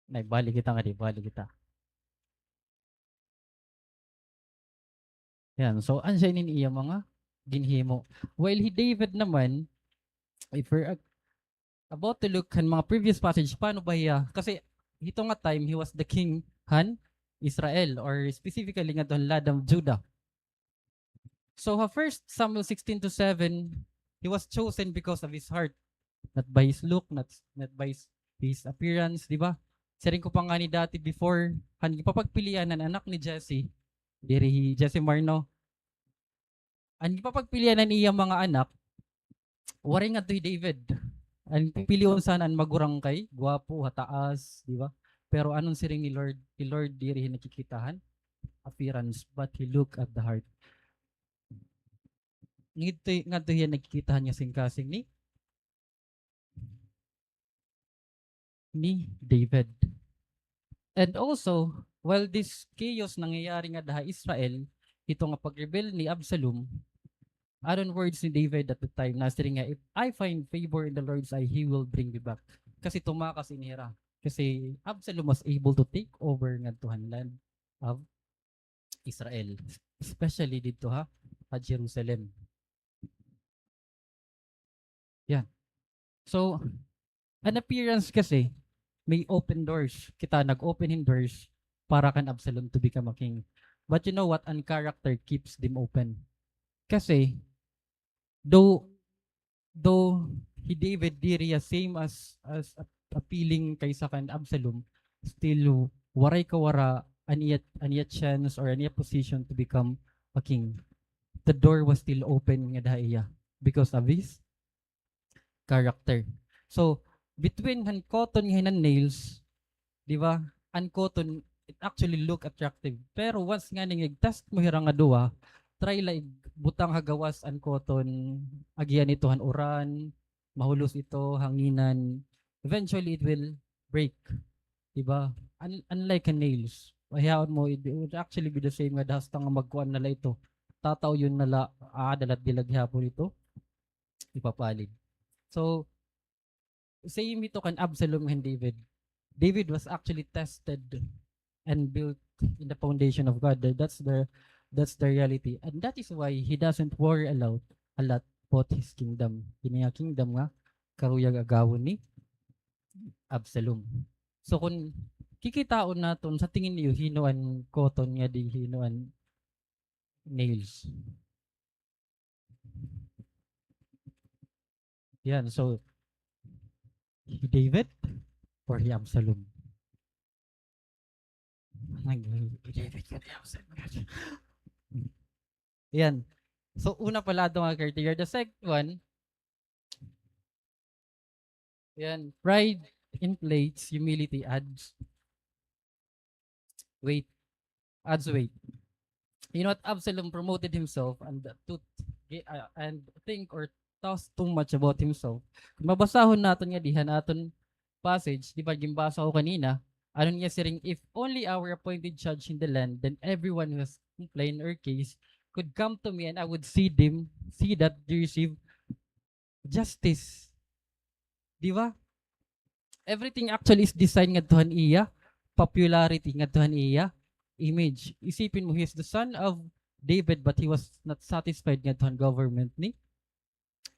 Balik kita. Yan. So, ansya ni iya mga ginhimo. While David naman, if we're about to look at mga previous passage, paano ba iya? Kasi ito nga time, he was the king han Israel, or specifically nga doon ladang Judah. So, first Samuel 16-7, he was chosen because of his heart, not by his look, not by his appearance, di ba? Saring ko pa nga ni dati before, ipapagpilian ng anak ni Jesse, diri Jesse Marno. Ang ipapagpilian ng iyang mga anak, waring nga to David. Ang piliyon sana ang magurang kay, guwapo, hataas, di ba? Pero anong siring ni Lord? Ni Lord diri nakikitahan appearance, but he look at the heart. Ngito nga to yan nakikitahan niya sing-kasing ni David. And also, while this chaos nangyayari nga daha Israel, ito nga pag-rebel ni Absalom, aron words ni David at the time, nasiring nga, if I find favor in the Lord's eye, he will bring me back. Kasi tumakas inihira. Kasi Absalom was able to take over nga tuhan land of Israel. Especially dito at Jerusalem. Yeah. So, an appearance kasi, may open doors. Kita nag-open in doors para kan Absalom to become a king. But you know what? An character keeps them open. Kasi, though he David diri same as appealing kaysa kan Absalom, still waray kawara aniyat chance or aniyat position to become a king. The door was still open nga dahaya because of his character. So between han cotton nga hinan nails, di ba? An cotton it actually look attractive. Pero once nga ning test mo hirang nga duwa, try like butang hagawas an cotton, agian ito han uran, mahulus ito hanginan. Eventually it will break. Di ba? Unlike a nails, mahihaon mo it would actually be the same nga dahasta nga magkuan nala ito. Tataw yun nala dalat dilag hapon ito ipapalig. So same ito kan Absalom and David. David was actually tested and built in the foundation of God. That's the reality. And that is why he doesn't worry a lot about his kingdom. Kini kingdom nga karuyag agawon ni Absalom. So kung kikitaon naton sa tingin niyo hinuan cotton nga di hinuan nails. Yan, so he David or he Absalom? David or he Absalom? Yan. So una pala ito mga criteria. The second one, yan, pride inflates, humility adds weight. Adds weight. You know what? Absalom promoted himself and think or talks too much about himself. Kung mabasahon natin nga dihan aton passage, di ba gimbasa ko kanina, ano niya siring, if only our appointed judge in the land, then everyone who has complained or case could come to me and I would see that they receive justice. Di ba? Everything actually is designed nga tuhan iya, popularity nga tuhan iya, image. Isipin mo, he is the son of David but he was not satisfied nga tuhan government ni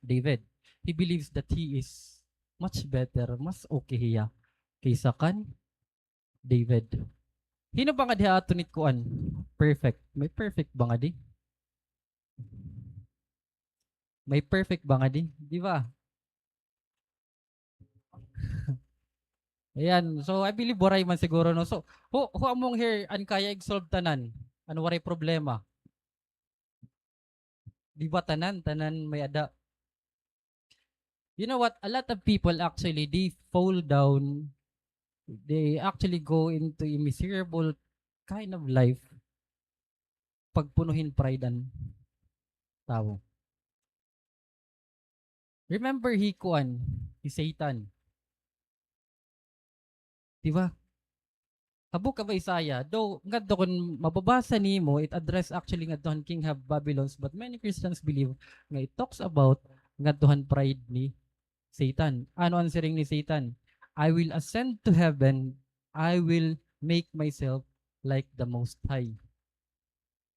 David. He believes that he is much better, mas okay hiya kaysa kan David. Hino ba nga diha ato nit kuan? Perfect. May perfect ba nga di? May perfect ba nga di? Di ba? Ayan. So, I believe waray man siguro, no? So, who among here an kaya i-solve tanan? Ano waray problema? Di ba tanan may ada? You know what? A lot of people actually, they fall down. They actually go into a miserable kind of life pagpunuhin pride ang tao. Remember si Satan. Diba? Habuk ka ba Isaiah? Though, ngadto kung mababasa nimo, it address actually ngadtohan King of Babylons, but many Christians believe nga it talks about ngadtohan pride ni Satan. Ano ang siring ni Satan? I will ascend to heaven, I will make myself like the Most High.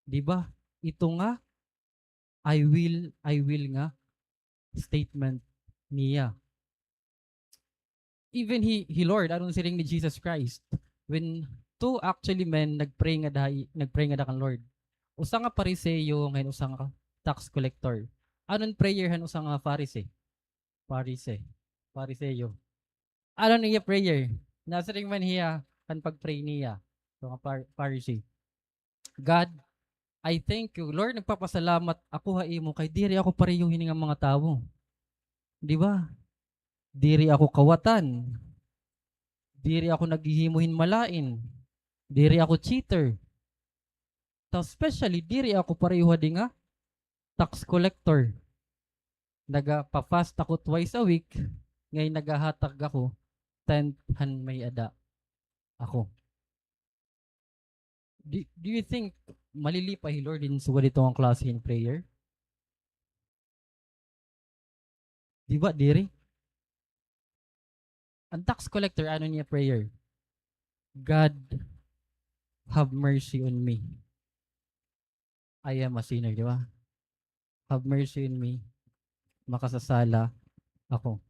Diba? Ito nga, I will nga statement niya. Even he Lord, aron siring ni Jesus Christ, when two actually men nagpray nga kan Lord. Usa nga Pariseo ngayon usa nga tax collector. Anon prayerhan usa nga Pariseo. Ano niya prayer? Nasaring man hiya kan pagpray niya. So nga Pharisee. God, I thank you. Lord, nagpapasalamat ako haimo kay diri ako pareho hininga mga tawo. Di ba? Diri ako kawatan. Diri ako naghihimuhin malain. Diri ako cheater. Especially, diri ako pareho di nga tax collector. Nagapa-fast ako twice a week. Ngayon nagahatag ako 10 may ada ako. Do you think malilipa hi Lord din sa ganito ang klase in prayer? Di ba, diri? Ang tax collector, ano niya prayer? God, have mercy on me. I am a sinner, di ba? Have mercy on me. Makasasala ako.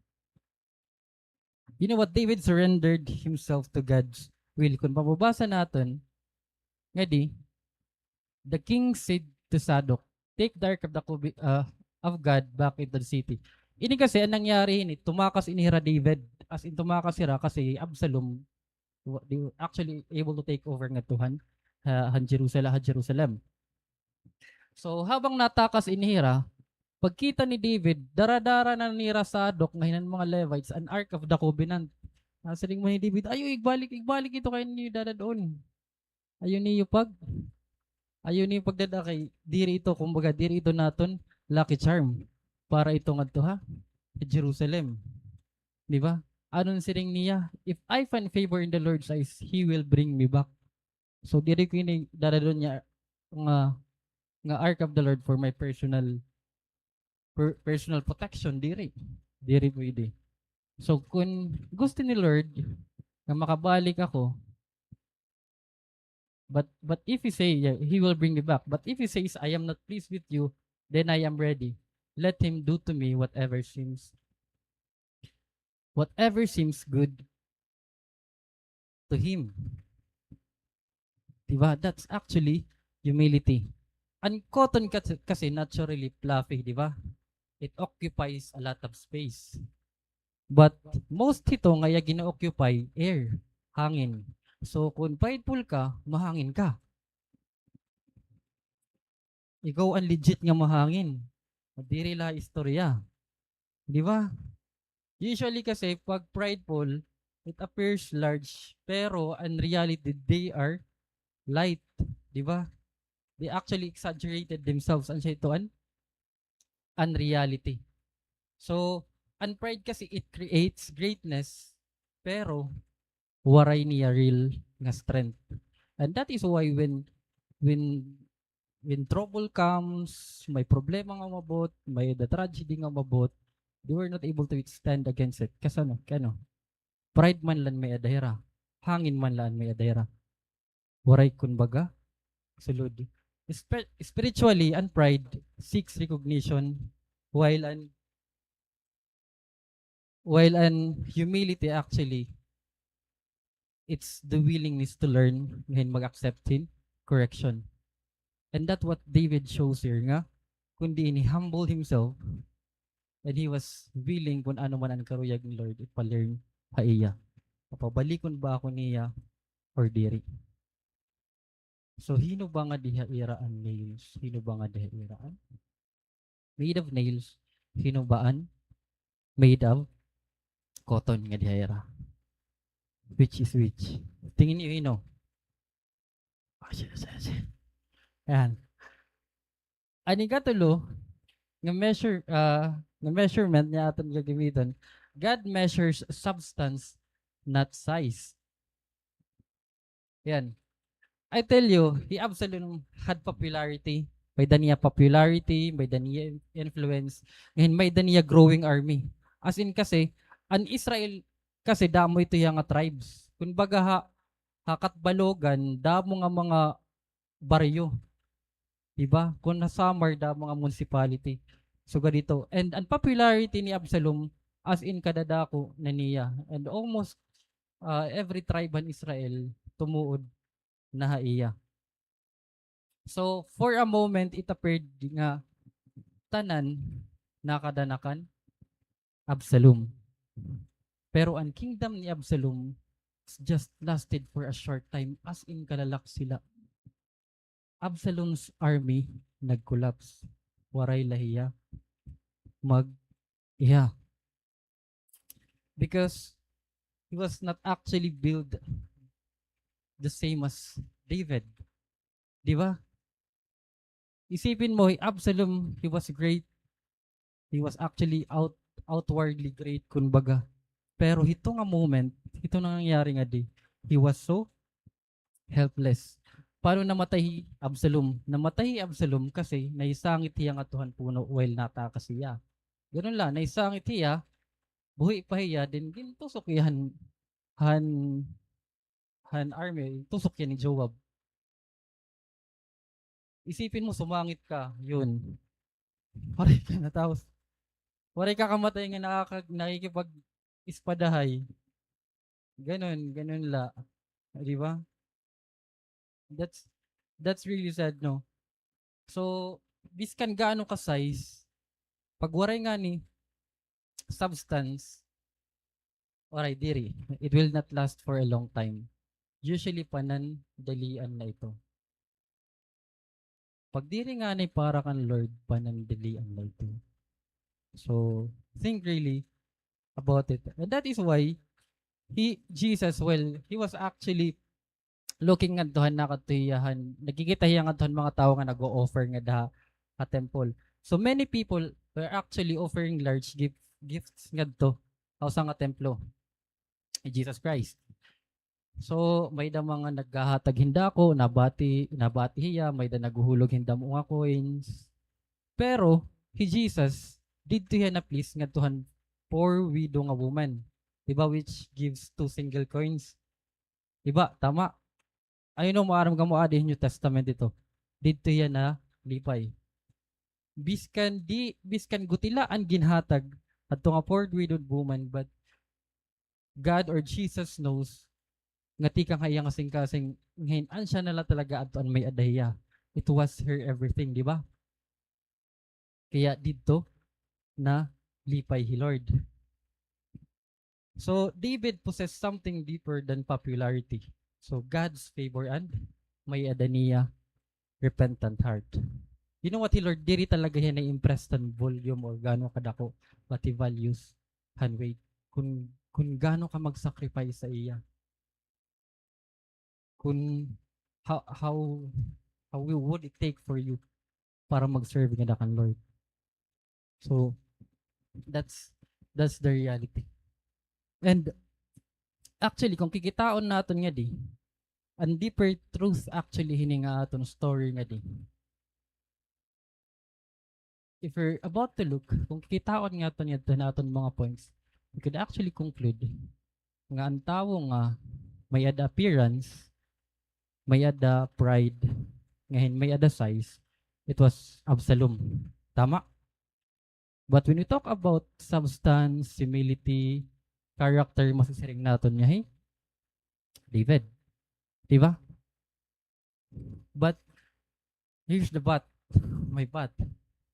You know what? David surrendered himself to God's will. Kung mababasa natin, nga di, the king said to Zadok, take the ark of God back into the city. Ini kasi ang nangyari ini, tumakas inira David. As in tumakas sira kasi Absalom they were actually able to take over nga tuhan Jerusalem. So habang natakas inira, pagkita ni David, daradara na nira sa adok ngayon ng mga Levites, an Ark of the Covenant. Nasaling mo ni David, ayo igbalik ito kayo niyo dadadoon. Ayun niyo pagdadakay, diri ito, kumbaga, diri ito naton, lucky charm, para ito nga to ha, Jerusalem. Di ba? Anon siring niya, if I find favor in the Lord's eyes, He will bring me back. So, diri ko yun, dadadon niya, nga Ark of the Lord for my personal protection, diri pwede. So, kung gusto ni Lord, na makabalik ako, But if he say yeah, he will bring me back. But if he says I am not pleased with you, then I am ready. Let him do to me whatever seems good to him. Diba? That's actually humility. Ang cotton kasi naturally fluffy, diba? It occupies a lot of space. But most ito ngaya gina-occupy air, hangin. So, kung prideful ka, mahangin ka. Ikaw ang legit nga mahangin. Diri la istorya. Di ba? Usually kasi, pag prideful, it appears large, pero in reality, they are light. Di ba? They actually exaggerated themselves. Ano siya ito? Unreality. So, pride kasi, it creates greatness, pero waray niya real nga strength. And that is why when trouble comes, may problema nga mabot, may the tragedy nga mabot, they were not able to withstand against it. Kasi kano? Pride man lan may adahira. Hangin man lan may adahira. Waray kunbaga, sulod. Spiritually, and pride seeks recognition, while humility actually it's the willingness to learn and mag-accept correction. And that's what David shows here nga. Kundi he humbled himself and he was willing kung ano man ang karuyag ni Lord ipa-learn ha iya. Papabalikon ba ako niya or diri? So, hino ba nga diha iraan nails? Hino ba nga diha iraan? Made of nails. Hino baan? Made of cotton nga diha ira. Which is which? Tingin niyo ino. Ayan. Ani katulo, nga measurement niya aton gagamiton, God measures substance, not size. Yan. I tell you, he absolutely had popularity. May daniya popularity, may daniya influence, and may daniya growing army. As in kasi, an Israel kasi damo ito yung nga tribes. Kung baga hakat balogan, damo nga mga baryo. Diba? Kung nasamar, damo nga municipality. So ganito. And ang popularity ni Absalom, as in kadadako na niya. And almost every tribe in Israel tumuod na haiya. So for a moment, it appeared nga tanan nakadanakan Absalom. Pero ang kingdom ni Absalom just lasted for a short time, as in kalalak sila. Absalom's army nag-collapse. Waray lahiya. Because he was not actually built the same as David. Di ba? Isipin mo, Absalom, he was great. He was actually outwardly great, kumbaga. Pero ito nga moment, ito na nangyari nga he was so helpless. Paano namatay Absalom? Namatay Absalom kasi naisangit hiya nga tuhan puno while natakas siya. Ganun lang, naisangit hiya, buhi pa hiya, din gintusok yan han army, tusok yan ni Joab. Isipin mo, sumangit ka, yun. Waray ka na tapos. Waray ka kamatay nga nakikipag ispadahay. Ganun la. Di ba? That's really sad, no? So, biskan gaano ka size, pag waray nga ni substance, oray diri, it will not last for a long time. Usually panandalian na ito. Pag diri nga ni para kan Lord, panandalian na ito. So, think really about it. And that is why Jesus, well, he was actually looking at dohan na katuyahan. Nagkikita hiya nga dohan mga tao nga nag-o-offer nga da at temple. So many people were actually offering large gifts nga to sa nga templo ni Jesus Christ. So may da mga naghahatag hindako, nabati hiya, may da naguhulog hinda mo nga coins. Pero Jesus did to hiya na please nga tuhan poor widow nga woman. Diba, which gives 2 single coins. Diba, tama. Ayun o, maaram ka mo New Testament ito. Dito yan na lipay. Biskan gutilaan ginhatag at nga poor widowed woman, but God or Jesus knows nga tikang hayang kasing-kasing ngayon, siya nala talaga at may adaya. It was her everything, di ba? Kaya dito na lipay hi Lord. So David possessed something deeper than popularity. So God's favor and may adaniya repentant heart. You know what, Lord, diri talaga yan na-impress tan volume or gano'n kadako, what he values and wait. Kung gano'n ka mag-sacrifice sa iya. Kung how would it take for you para mag-serve nga kan Lord. So that's the reality. And actually, kung kikitaon natin nga di, ang deeper truth actually hininga aton story nga di. If we're about to look, kung kikitaon nga naton mga points, we could actually conclude nga ang tao nga may ada appearance, may ada pride, ngayon may ada size, it was Absalom. Tama? But when we talk about substance, humility, character, masisiring natin niya, hey? David. Diba? But, here's the but. My but.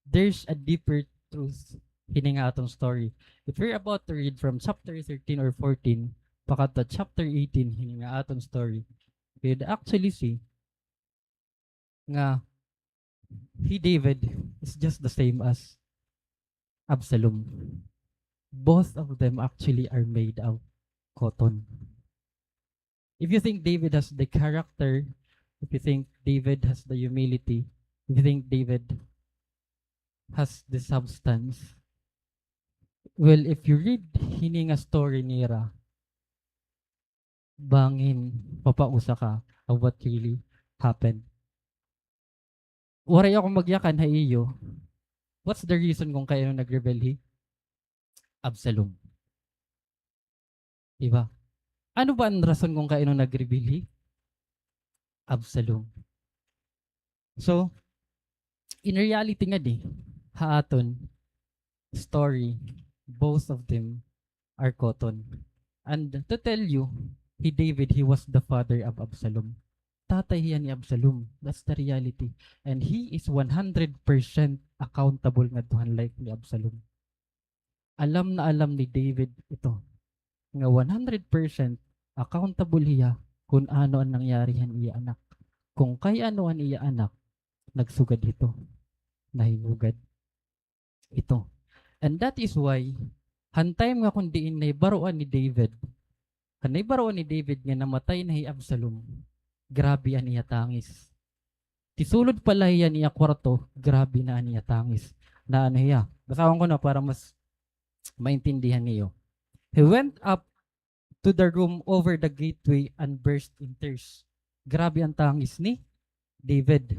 There's a deeper truth hininga atong story. If we're about to read from chapter 13 or 14, pakata chapter 18 hininga atong story, we'd actually see nga David is just the same as Absalom. Both of them actually are made of cotton. If you think David has the character, if you think David has the humility, if you think David has the substance, well, if you read hininga story nira, bangin, papausa ka of what really happened. Waray ako magyakan ha iyo. What's the reason kung kayo nag-rebel hi? Absalom. Diba? Ano ba ang rason kung kayo nag-rebel hi? Absalom. So, in reality nga di, haaton, story, both of them are cotton. And to tell you, David, he was the father of Absalom. Tatay yan ni Absalom. That's the reality. And he is 100% accountable nga tuhan life ni Absalom. Alam na alam ni David ito. Nga 100% accountable hiya kung ano ang nangyari han iya anak. Kung kay ano ang iya anak, nagsugad ito. Nahingugad ito. And that is why, hantay nga kung diin na baruan ni David, kanay baruan ni David nga namatay na hi Absalom, grabe ang iya tangis. Tisulod pala hiya niya kwarto, grabe na niya tangis. Na ano hiya. Basawan ko na para mas maintindihan niyo. He went up to the room over the gateway and burst in tears. Grabe ang tangis ni David.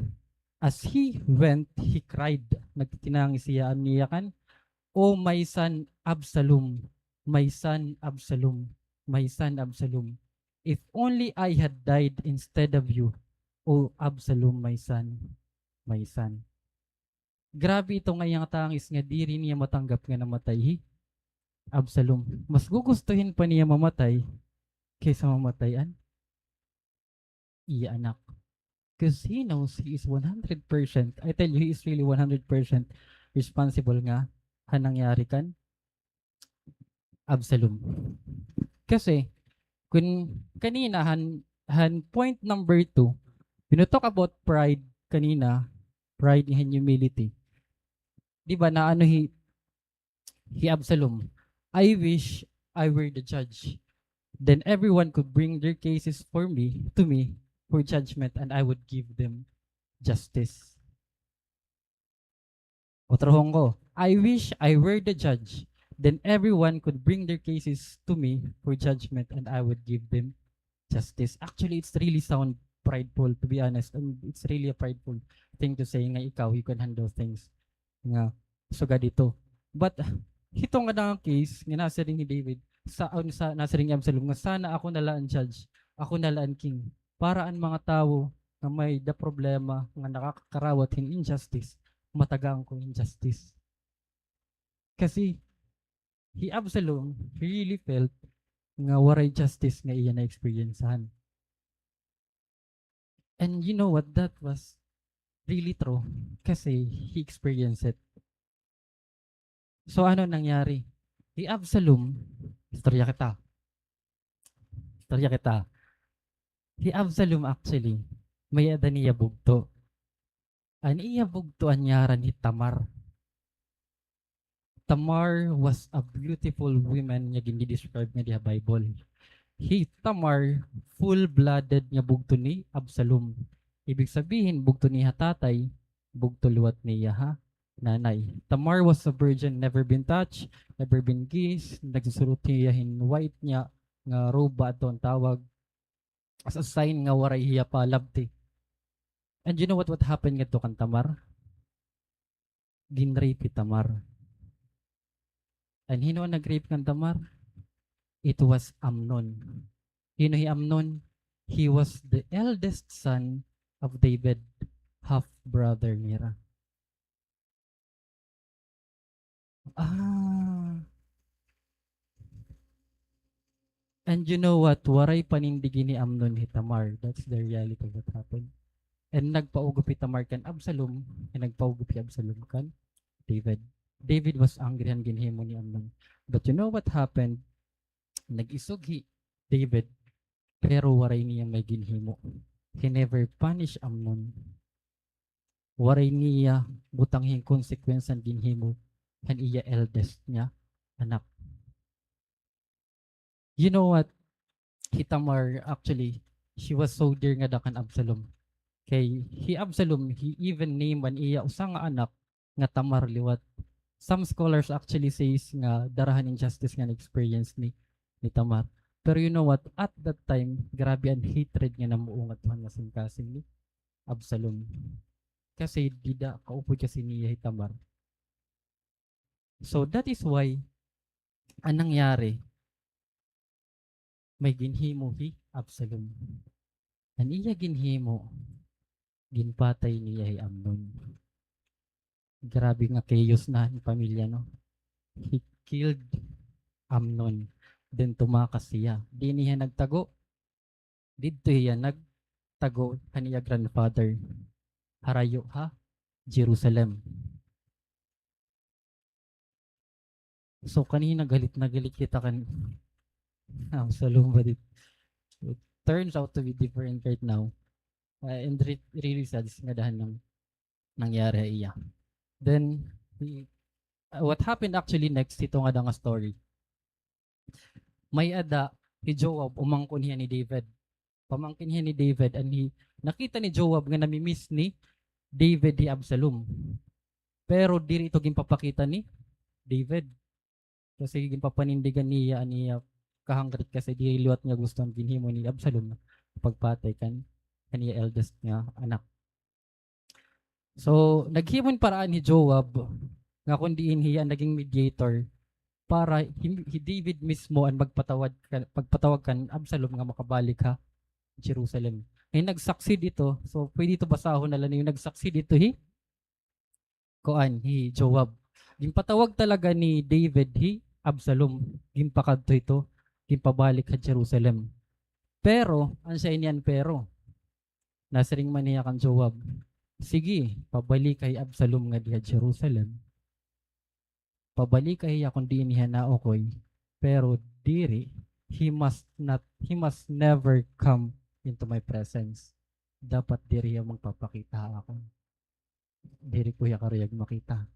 As he went, he cried. Nagtinangis siya niya kan, "Oh my son Absalom, my son Absalom, my son Absalom. If only I had died instead of you, oh Absalom, my son, my son." Grabe ito ngayang tangis nga di rin niya matanggap nga namatay. Absalom. Mas gugustuhin pa niya mamatay kaysa mamatayan iya anak. Because he knows he is 100%. I tell you, he is really 100% responsible nga nangyari kan Absalom. Kasi, kung kanina, point number 2, when you talk about pride kanina, pride and humility, di ba na ano he Absalom, I wish I were the judge. Then everyone could bring their cases to me for judgment, and I would give them justice. Otrohong ko, I wish I were the judge. Then everyone could bring their cases to me for judgment, and I would give them justice. Actually, it's really sound prideful, to be honest. And it's really a prideful thing to say nga ikaw, you can handle things. Nga, suga dito. But, ito nga na ang case, nga nasa rin ni David, nasa rin ni Absalom, nga sana ako nalaan judge, ako nalaan king, para ang mga tao na may the problema, nga nakakarawat hin injustice, matagaan ko injustice. Kasi, Absalom really felt nga waray justice nga iya na experiencehan. And you know what? That was really true. Kasi he experienced it. So ano nangyari? Absalom, istorya kita. Absalom actually, may ada niya bugto. An iya bugto anyaran ni Tamar. Tamar was a beautiful woman nga gini-describe nga diha Bible. Tamar, full-blooded nga bugto ni Absalom. Ibig sabihin, bugto niya tatay, bugto luwat niya nanay. Tamar was a virgin, never been touched, never been kissed, nagsusurot niya in white niya, nga roba ato ang tawag, as a sign nga waray hiya pa labti. And you know what happened nga to kan Tamar? Ginrape Tamar. And hino ang nag-rape kan Tamar? It was Amnon. Hino Amnon? He was the eldest son of David, half-brother nira. And you know what? Waray panindigin ni Amnon ni Tamar. That's the reality of what happened. And nagpaugup ni Tamar kan Absalom, and nagpaugup ni Absalom kan David. David was angry han ginhimo ni Amnon. But you know what happened? Nag-isughi David, pero waray niya may ginhimo. He never punished Amnon. Waray niya butang hing konsekwensan ginhimo han iya eldest niya anak. You know what? Tamar actually, she was so dear nga dakan Absalom. Kay Absalom, he even named an iya usa nga anak nga Tamar liwat. Some scholars actually says nga darahan injustice nga na-experience ni Tamar. Pero you know what? At that time, grabe ang hatred nga namuungat nga singkasing ni Absalom. Kasi dida kaupod kasi niya Tamar. So that is why anong nangyari? May ginhimo Absalom. Ang iya ginhimo, ginpatay niya Amnon. Grabe nga chaos na ang pamilya, no? He killed Amnon. Then tumakas siya. Di niya nagtago. Dito siya nagtago kaniya grandfather. Harayo Jerusalem. So kanina galit na galit kita kan Absalom, but it turns out to be different right now. And really sad nga dahan ng nangyari iya. Then, what happened actually next, ito nga nga story. May ada, Joab, umangkon niya ni David. Pamangkin niya ni David, and nakita ni Joab nga namimiss ni David Absalom. Pero diri ito ginpapakita ni David. Kasi ginpapanindigan niya kahangrit kasi di liwat nga gusto ang ginhimo ni Absalom pagpatay kaniya eldest nga anak. So, naghimon paraan ni Joab nga kundi hiya naging mediator para David mismo ang pagpatawag kan Absalom nga makabalik Jerusalem. Ay nag-succeed ito. So, pwede ito basahon na lang yung nag-succeed ito Joab. Gimpatawag talaga ni David Absalom. Gimpakadto ito. Gimpabalik Jerusalem. Pero, ang siya iniyan pero, Nasiring man niya kan Joab. Sige, pabalik kay Absalom nga diha Jerusalem. Pabalik kay iya kundi niya na okoy. Pero diri, he must never come into my presence. Dapat diri yung magpapakita ako. Diri ko ya karayag makita.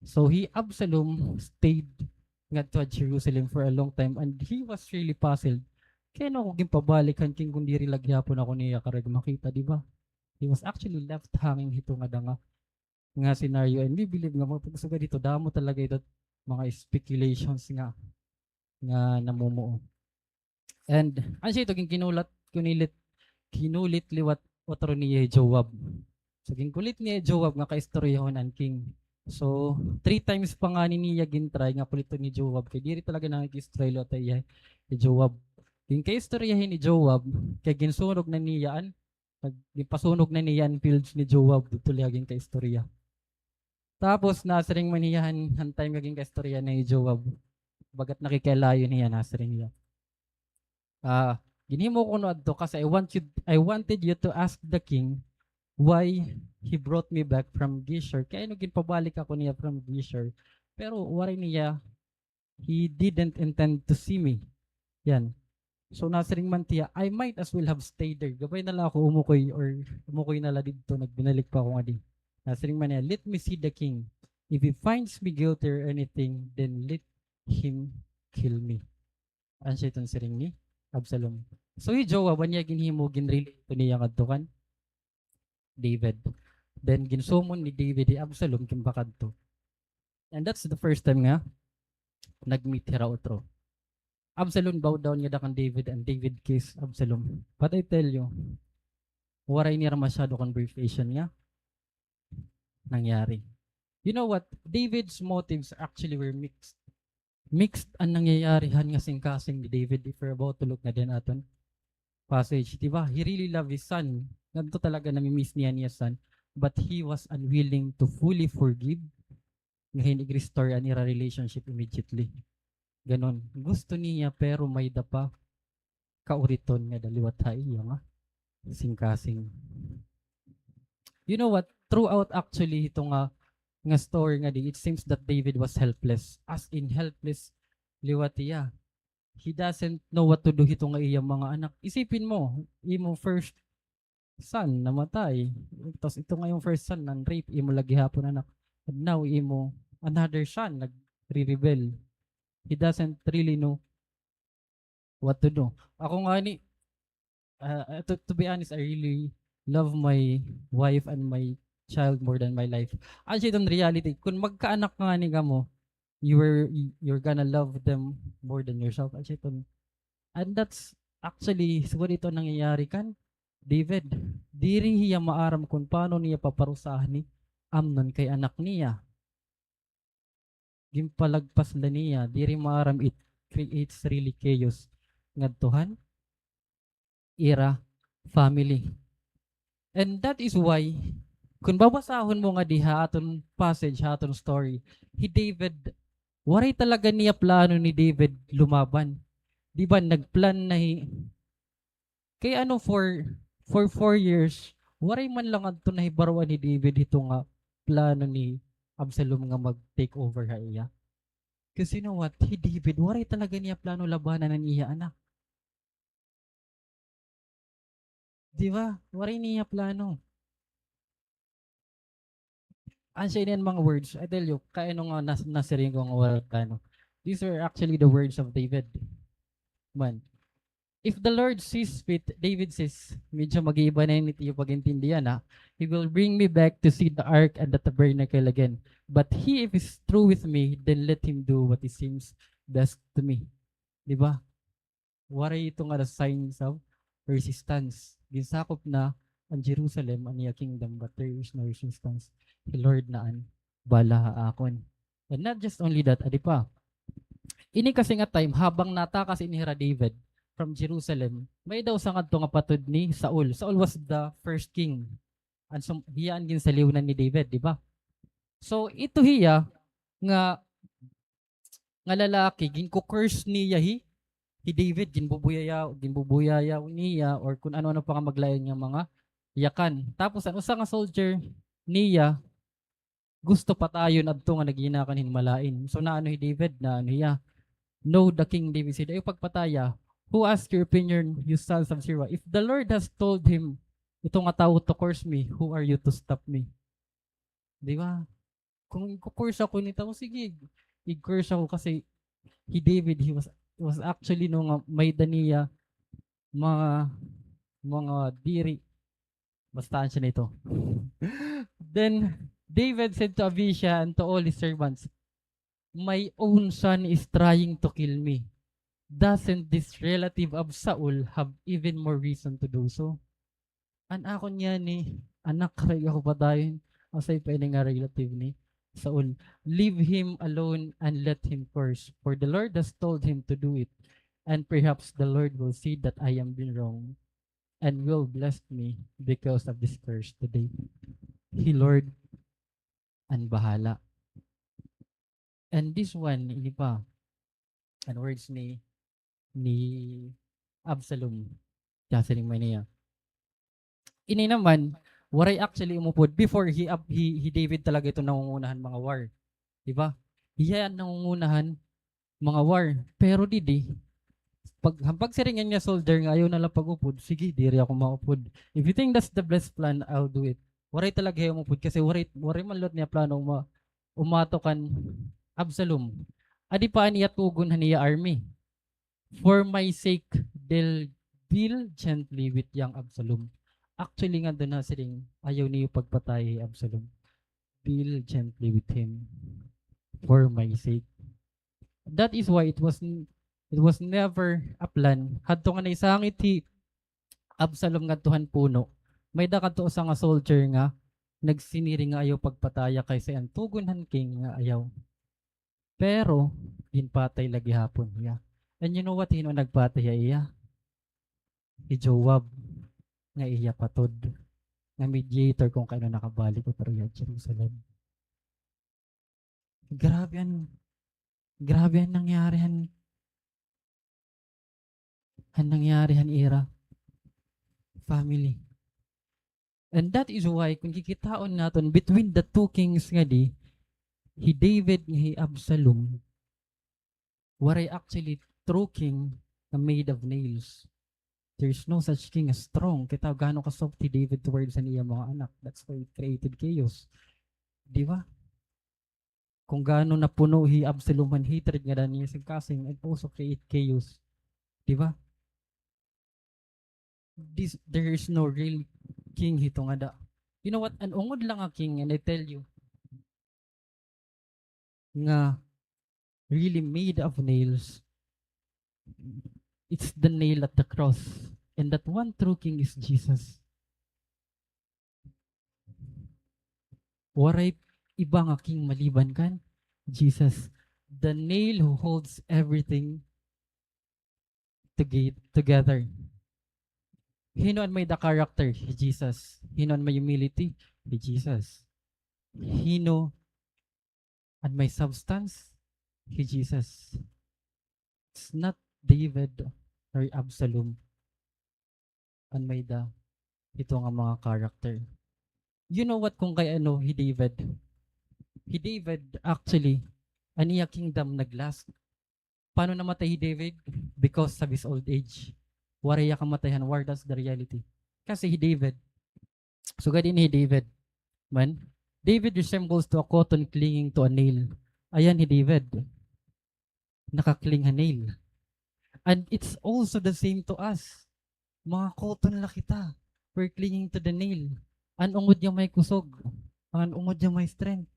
So Absalom stayed nga to Jerusalem for a long time and he was really puzzled. Kaya no kung pabalikan king kung diri lagyapon ako niya karayag makita, di ba? He was actually left hanging hito nga scenario, and we believe nga magpagsuga dito damo talaga ito mga speculations nga namumuo. And ano siya ito kinulit liwat otro ni Joab. So kulit ni Joab nga kaistoryahan ang king. So 3 times pa nga niya gintry nga pulito ni Joab kay diri talaga nang-istorya lo tay Joab. King kaistoryahin ni Joab kay ginsunog na niyaan nagpasunog na niyan fields ni Joab dito laging kaistorya. Tapos nasaring maniyahan hantay maging kaistorya ni Joab. Bagat nakikalayo niya nasaring niya. Ginhimo ko no adto kasi I wanted you to ask the king why he brought me back from Gishur. Kaya no ginpabalik ako niya from Gishur. Pero waray niya he didn't intend to see me. Yan. So nasaring man tiya, I might as well have stayed there. Gabay na lang ako umukoy na la dito, nagbinalik pa ako nga di. Nasaring man niya, let me see the king. If he finds me guilty or anything, then let him kill me. Ano siya itong siring ni Absalom. So Joab, niya ginhimo, ginrelate to niya kadtukan David. Then ginsumon ni David ni Absalom kimbakad to. And that's the first time nga nagmeet hira otro. Absalom bowed down nga dakan David and David kissed Absalom. But I tell you, waray niya masyado conversation nga nangyari. You know what? David's motives actually were mixed. Mixed ang nangyayarihan nga singkasing ni David if we're about to look na din aton passage. Diba? He really loved his son. Ganito talaga namimiss niya son. But he was unwilling to fully forgive nga hinig-restore ang ira relationship immediately. Ganon. Gusto niya pero may dapa kauriton nga daliwat iya nga singkasing. You know what? Throughout actually ito nga story nga di, it seems that David was helpless. As in helpless liwat iya. He doesn't know what to do hito nga iyang mga anak. Isipin mo, imo first son namatay. Tapos ito nga yung first son nan rape, imo lagi hapon anak. And now imo another son nag-rebel. He doesn't really know what to do. Ako nga ni to be honest, I really love my wife and my child more than my life. Actually, in reality, kung magkaanak nga ni mo, you're gonna love them more than yourself. Actually, and that's actually siguro ito nangyayari kan David. Diri hiya maaram kung paano niya paparusahan ni Amnon kay anak niya. Gimpalagpas la niya, diri maaram, it creates really chaos ngadtuhan ira family. And that is why kung babasahon mo nga diha aton passage, aton story, David, waray talaga niya plano ni David lumaban. Di ba nagplan na kay ano for 4 years, waray man lang adto na hibaruan ni David ito nga plano ni Absalom nga mag-take over ha iya. Kasi you know what? David, waray talaga niya plano labanan ng iya anak. Di ba? Waray niya plano. Ansya yan mga words. I tell you, kaya nung nasiring ko nga plano. These are actually the words of David. Man. If the Lord sees fit, David says, medyo mag-iiba na yun yung pag-intindihan ha. He will bring me back to see the ark and the tabernacle again. But he, if is true with me, then let him do what he seems best to me. Diba? Waray ito nga the signs of resistance. Ginsakop na ang Jerusalem, ang iya kingdom, but there is no resistance. The Lord naan, bala akon. And not just only that, adi pa. Ini kasi nga time, habang natakas inihira David from Jerusalem, may daw sa nga patod ni Saul. Saul was the first king. And so, hiyaan gin sa liunan ni David, di ba? So, ito hiya, nga lalaki, gin ko curse niya David ginbubuyaya niya or kung ano-ano pa nga maglayon nga mga yakan. Tapos ang usa nga soldier niya gusto patayon adto nga nagina kan hinmalain. So naano si David na ano niya, no, the king David said, ayo pagpataya, who asked your opinion, you sons of Zerah? If the Lord has told him, ito nga tao to curse me, who are you to stop me? Di ba? Kung i-curse ako ni tao, sige, i-curse ako kasi David, he was actually no nga may daniya mga diri bastahan siya nito. Then David said to Abishai and to all his servants, my own son is trying to kill me. Doesn't this relative of Saul have even more reason to do so? An ako niya ni anak ray ako patayon asay pa nga relative ni Saul. Leave him alone and let him curse, for the Lord has told him to do it, and perhaps the Lord will see that I am been wrong and will bless me because of this curse today. He Lord and bahala. And this one, ini pa, and words ni Absalom. Kasaling may niya. Ini naman, waray actually umupod before he David talaga ito nangungunahan mga war. Diba? Hiya nangungunahan mga war. Pero didi, pag siringan niya soldier nga ayaw na lang pag-upod, sige, diri ako maupod. If you think that's the best plan, I'll do it. Waray talaga hiya umupod kasi waray man niya plano umatokan Absalom. Adi pa niya tugon niya army. For my sake, deal gently with young Absalom. Actually nga doon na siling ayaw niyo pagpatay Absalom. Deal gently with him for my sake. That is why it was never a plan. Hadto nga naisangit ti Absalom nga tuhan puno. May dakato sa nga soldier nga nagsiniri nga ayaw pagpataya kaysa ang tugunhan king nga ayaw. Pero ginpatay lagi hapon niya. And you know what hino nagpatay iya? Si Joab nga iya patod nga mediator kung kaano nakabalik ko pero Jerusalem. Grabe ang nangyarihan. Ang nangyarihan ira. Family. And that is why kung kikitaon naton between the two kings nga di, he David nga he Absalom, waray actually true king na made of nails. There's no such king as strong. Kita gaano ka soft si David towards sa niya mga anak. That's why it created chaos. Di ba? Kung gaano napuno hi Absalom and hatred nga niya sa kasing, it also create chaos. Di ba? There is no real king hito nga da. You know what? An ungod lang a king, and I tell you, nga really made of nails. It's the nail at the cross. And that one true king is Jesus. Waray iba nga king maliban kan? Jesus. The nail who holds everything together. Hinoan may the character, Jesus. Hinoan may humility, Jesus. Hino and may substance, Jesus. It's not David or Absalom and may the ito nga mga character. You know what kung kay ano he David actually aniya kingdom naglast. Paano namatay David? Because of his old age. Waraya kamatayan, war, that's the reality. Kasi David, so gadin David, man, David resembles to a cotton clinging to a nail. Ayan David, nakakling a nail. And it's also the same to us. Mga cotton lang kita. We're clinging to the nail. Ang ungod niya may kusog. Ang ungod niya may strength.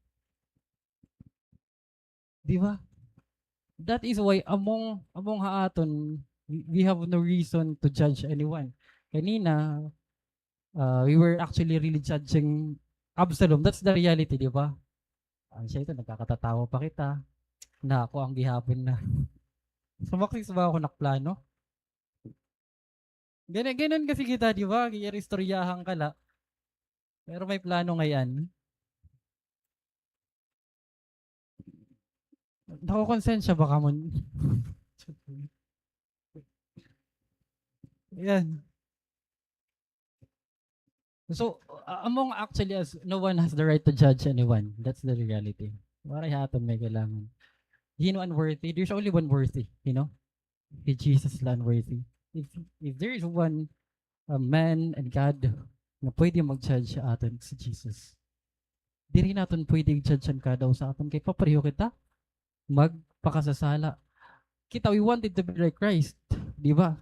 Di ba? That is why among haaton, we have no reason to judge anyone. Kanina, we were actually really judging Absalom. That's the reality, di ba? Siya ito, nagkakatatawa pa kita na ako ang gihapon na. Sumakris ba ako nakplano? Ganun kasi kita, di ba? Istoryahan ka la. Pero may plano ngayon. Nakukonsensya ba ka mo? Yan. So, among actually as no one has the right to judge anyone. That's the reality. Wala haton may kailangan. Hino unworthy. There's only one worthy, you know? Si Jesus lang worthy. If there is one man and God na pwede mag-judge sa aton, si Jesus. Di rin natin pwede judge ang kada sa aton kay papareho kita magpakasasala. Kita, we wanted to be like Christ. Di ba?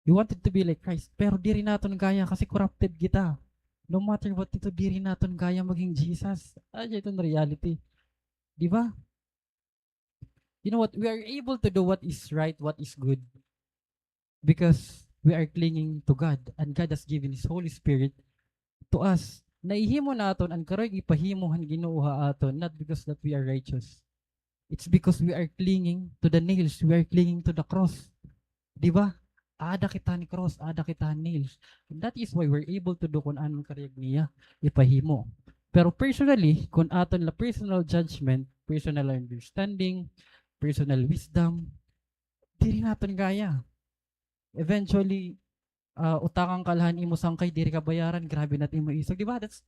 We wanted to be like Christ. Pero di rin natin kaya kasi corrupted kita. No matter what ito, di rin natin kaya maging Jesus. Ito ang reality. Di ba? You know what? We are able to do what is right, what is good. Because we are clinging to God. And God has given His Holy Spirit to us. Naihimo naton ang karoy ipahimuhan Ginoo aton, not because that we are righteous. It's because we are clinging to the nails. We are clinging to the cross. Di ba? Ada kita ni cross, ada kita ni nails. And that is why we're able to do kung anong karayag niya ipahimo. Pero personally, kung aton la personal judgment, personal understanding, personal wisdom, di rin natin kaya. Eventually, utakang kalahan imo sangkay, diri ka bayaran, grabe natin maisog. Di ba? That's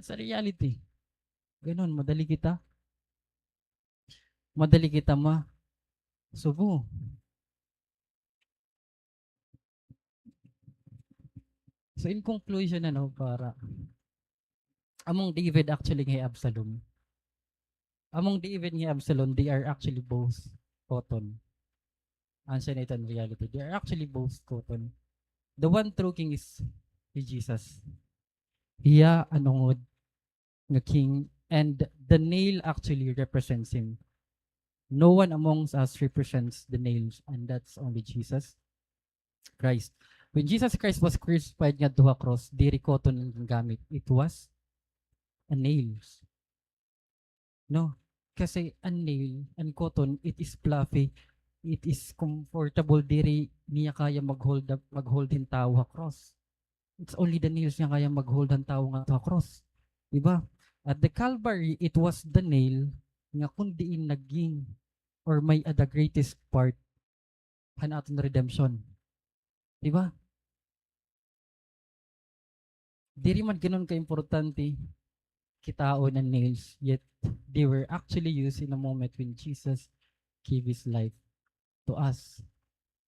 a reality. Ganon, madali kita subo. So in conclusion, para among David actually ngay Absalom. Among David ngay Absalom, they are actually both cotton. Answer na ito in reality. They are actually both cotton. The one true king is Jesus. Hiya anongod nga king, and the nail actually represents him. No one amongst us represents the nails, and that's only Jesus Christ. When Jesus Christ was crucified nga duha cross, diri cotton ang gamit. It was a nails. No, kasi a nail and cotton, it is fluffy, it is comfortable, diri niya kaya maghold hin tao ha cross. It's only the nails niya kaya maghold ang tao nga ha cross. Diba? At the Calvary, it was the nail nga kundiin naging or may the greatest part han aton redemption. Diba? Diri man ganun ka-importante kitao ng nails, yet they were actually used in a moment when Jesus gave His life to us.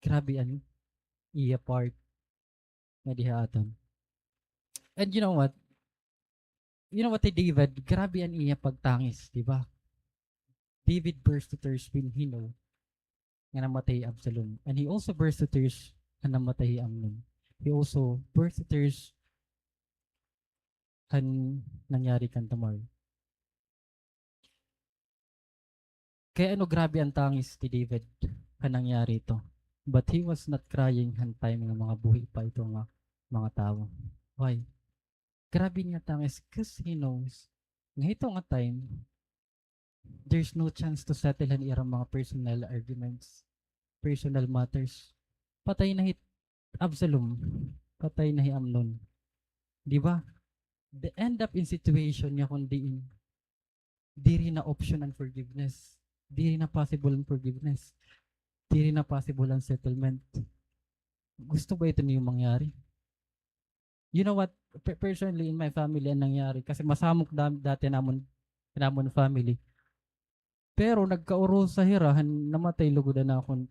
Grabe an iya part na diha aton. And you know what? David, grabe an iya pagtangis, di ba? David burst to tears when he know nga namatay Absalom. And he also burst to tears nga namatay Amnon. He also burst to tears kan nangyari kan Tamar. Kaya grabe ang tangis ni David kan nangyari ito. But he was not crying han time ng mga buhi pa ito nga mga tao. Why? Grabe niya tangis because he knows nga ito nga time there's no chance to settle han irang mga personal arguments, personal matters. Patay na Absalom, patay na Amnon. Di ba? The end up in situation niya kundi di rin na option ang forgiveness. Di rin na possible ang forgiveness. Di rin na possible ang settlement. Gusto ba ito niyo mangyari? You know what? Personally, in my family, ang nangyari, kasi masamok dati namon family. Pero nagkauro sa hirahan, namatay lugodan na akong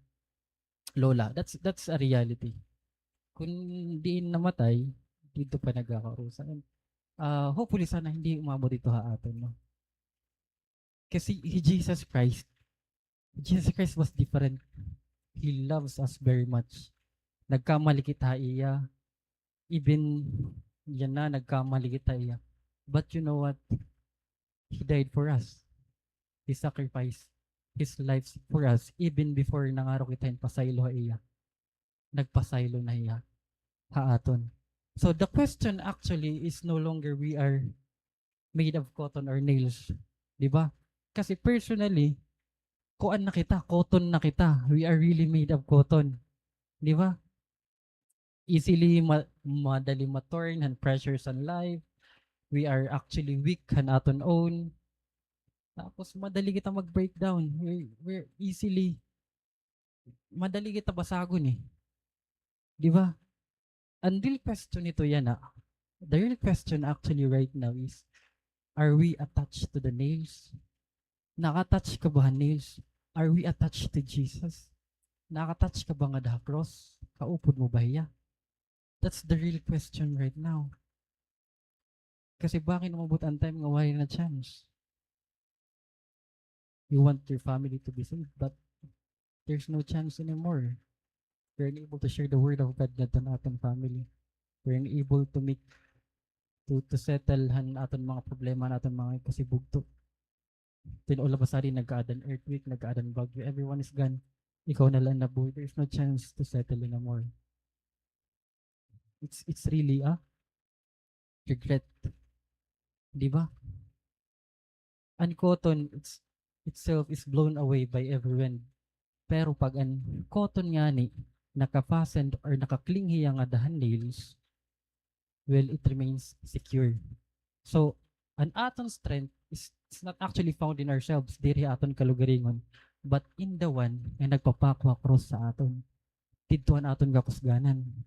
lola. That's a reality. Kung di namatay, dito pa nagkakarusa. Hopefully sana hindi umabot ito atin, no? Kasi Jesus Christ was different. He loves us very much. Nagkamali kita iya. Even yan na, nagkamali kita iya. But you know what? He died for us. He sacrificed His life for us even before nangaro kita pasaylo iya. Nagpasaylo na iya haaton. So the question actually is no longer we are made of cotton or nails. Diba? Kasi personally, kuan na kita, cotton na kita. We are really made of cotton. Diba? Easily madali ma-torn and pressures on life. We are actually weak han aton own. Tapos madali kita mag-breakdown. We're easily madali kita basagon eh. Di ba? Ang real question nito yan ah. The real question actually right now is, are we attached to the nails? Nakatouch ka ba nails? Are we attached to Jesus? Nakatouch ka ba nga the cross? Kaupod mo ba hiya? That's the real question right now. Kasi bakit umabot ang time nga wala na chance? You want your family to be saved, but there's no chance anymore. We're unable to share the word of God na aton family. We're unable to make to settle aton mga problema naton mga kasibugto. Then all of a sudden nagkaadan earthquake, nagkaadan bagyo, everyone is gone. Ikaw na lang nabuhay. There's no chance to settle anymore. It's really a regret. Di ba? Ang cotton itself is blown away by every wind. Pero pag ang cotton nga ni naka-fastened or nakaklinghi ang adahan nails, well, it remains secure. So, an aton strength is not actually found in ourselves, diri aton kalugaringon, but in the one na nagpapakwa cross sa aton. Didtuan aton gakusganan.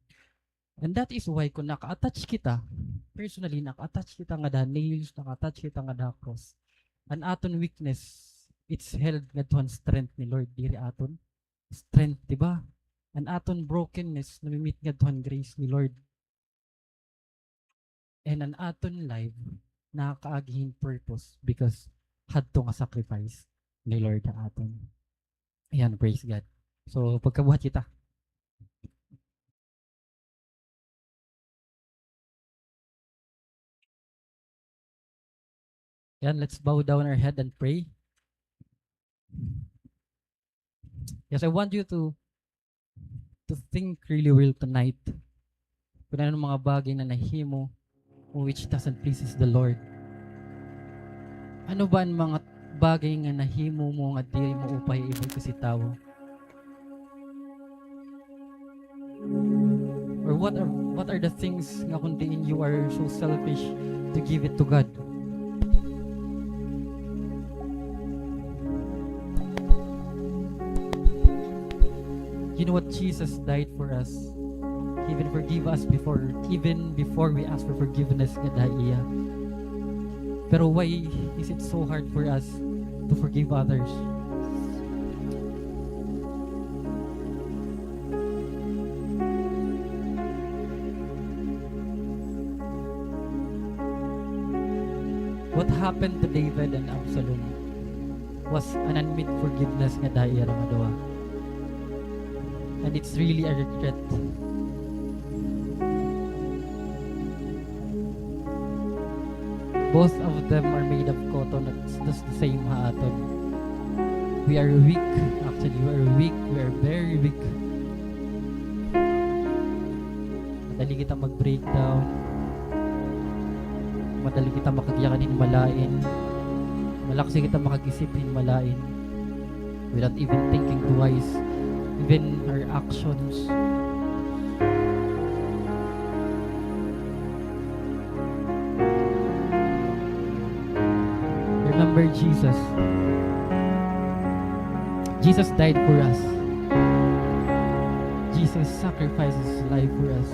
And that is why kung naka-attach kita, personally, naka-attach kita nga da nails, naka-attach kita nga da cross, an aton weakness, it's held nga tuhan strength ni Lord, diri aton strength, diba? An aton brokenness, namimit nga tuhan grace ni Lord. And an aton life, nakakaagihin purpose because hadto nga sacrifice ni Lord na aton. Ayan, praise God. So, pagkabuhat kita. Yan, let's bow down our head and pray. Yes, I want you to think really well tonight. Kung ano mga bagay na nahimo which doesn't pleases the Lord. Ano ba ang mga bagay nga nahimo mo nga diri mo upay ibig kasi tao? Or what are the things nga kundi you are so selfish to give it to God? You know what? Jesus died for us. He even forgive us even before we ask for forgiveness nga iya. Pero why is it so hard for us to forgive others? What happened to David and Absalom was an unmet forgiveness nga iya ra madawa. And it's really a regret. Both of them are made of cotton. It's just the same haaton. We are weak. Actually, we are weak. We are very weak. Madali kita mag-breakdown. Madali kita makagyakan malain. Malaksi kita makagisip malain. Without even thinking twice. Even our actions. Remember Jesus. Jesus died for us. Jesus sacrificed his life for us.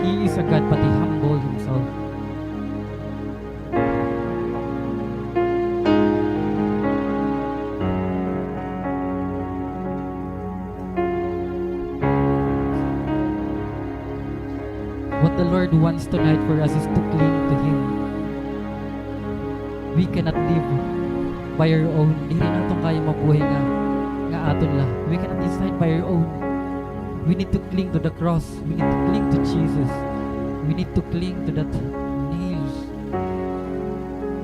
He is a God, but he humbled himself. What the Lord wants tonight for us is to cling to Him. We cannot live by our own. Hindi rin itong kaya mabuhay nga aton la. We cannot decide by our own. We need to cling to the cross. We need to cling to Jesus. We need to cling to that nails.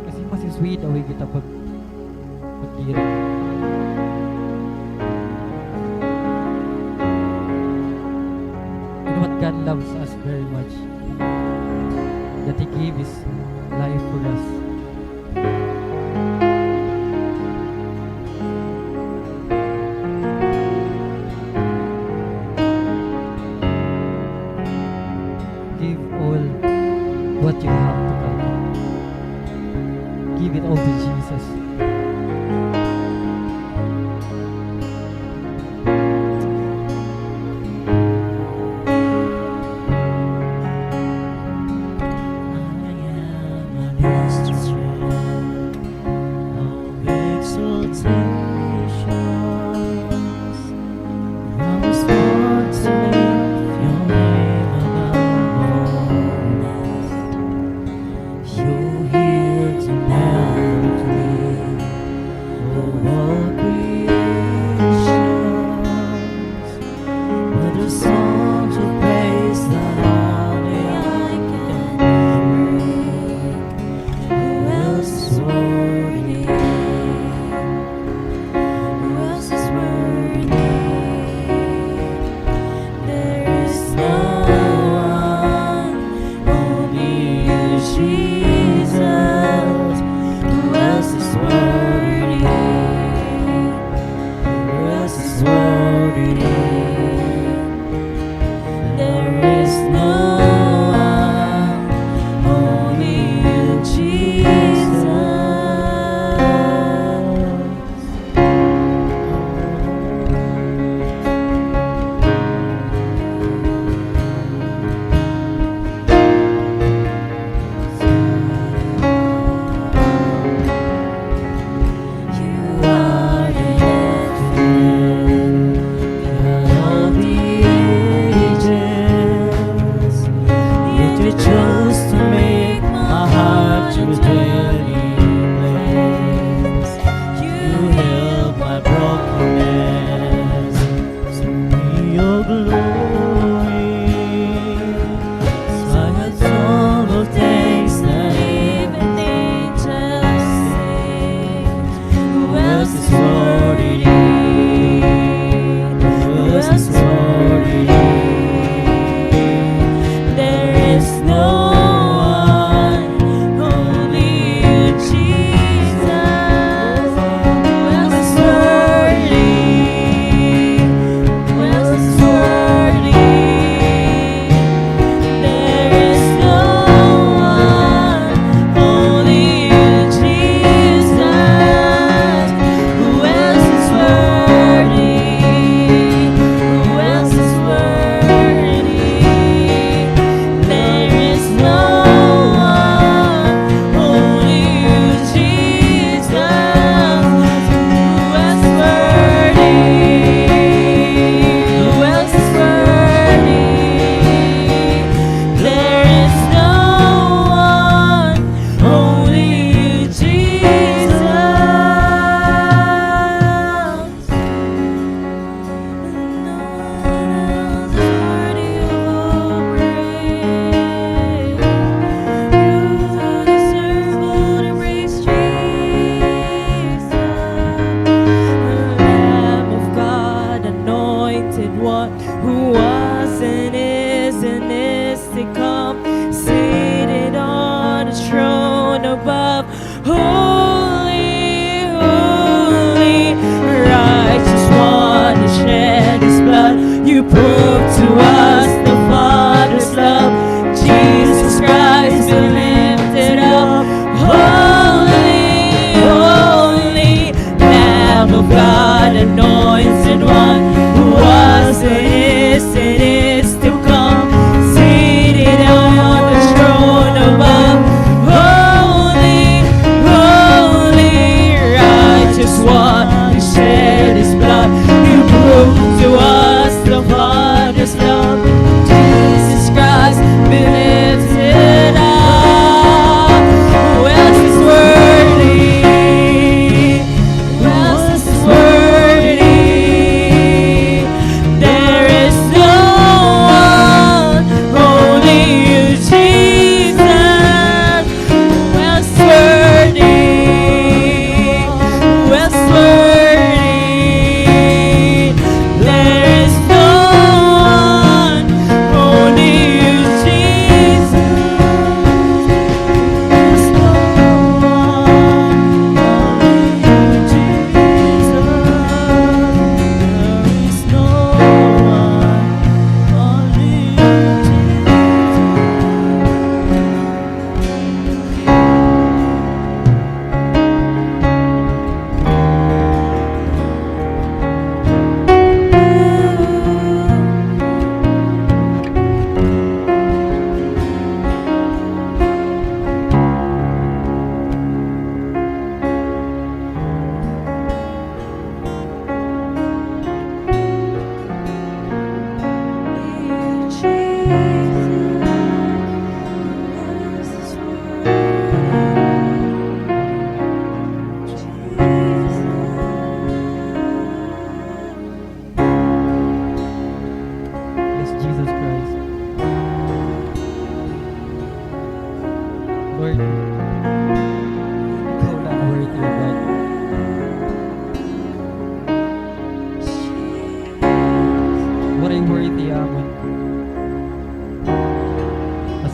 Kasi masisweet away kita pagkira. You know what? God loves us very much. That He gave His life for us. Give all what you have to God. Give it all to Jesus.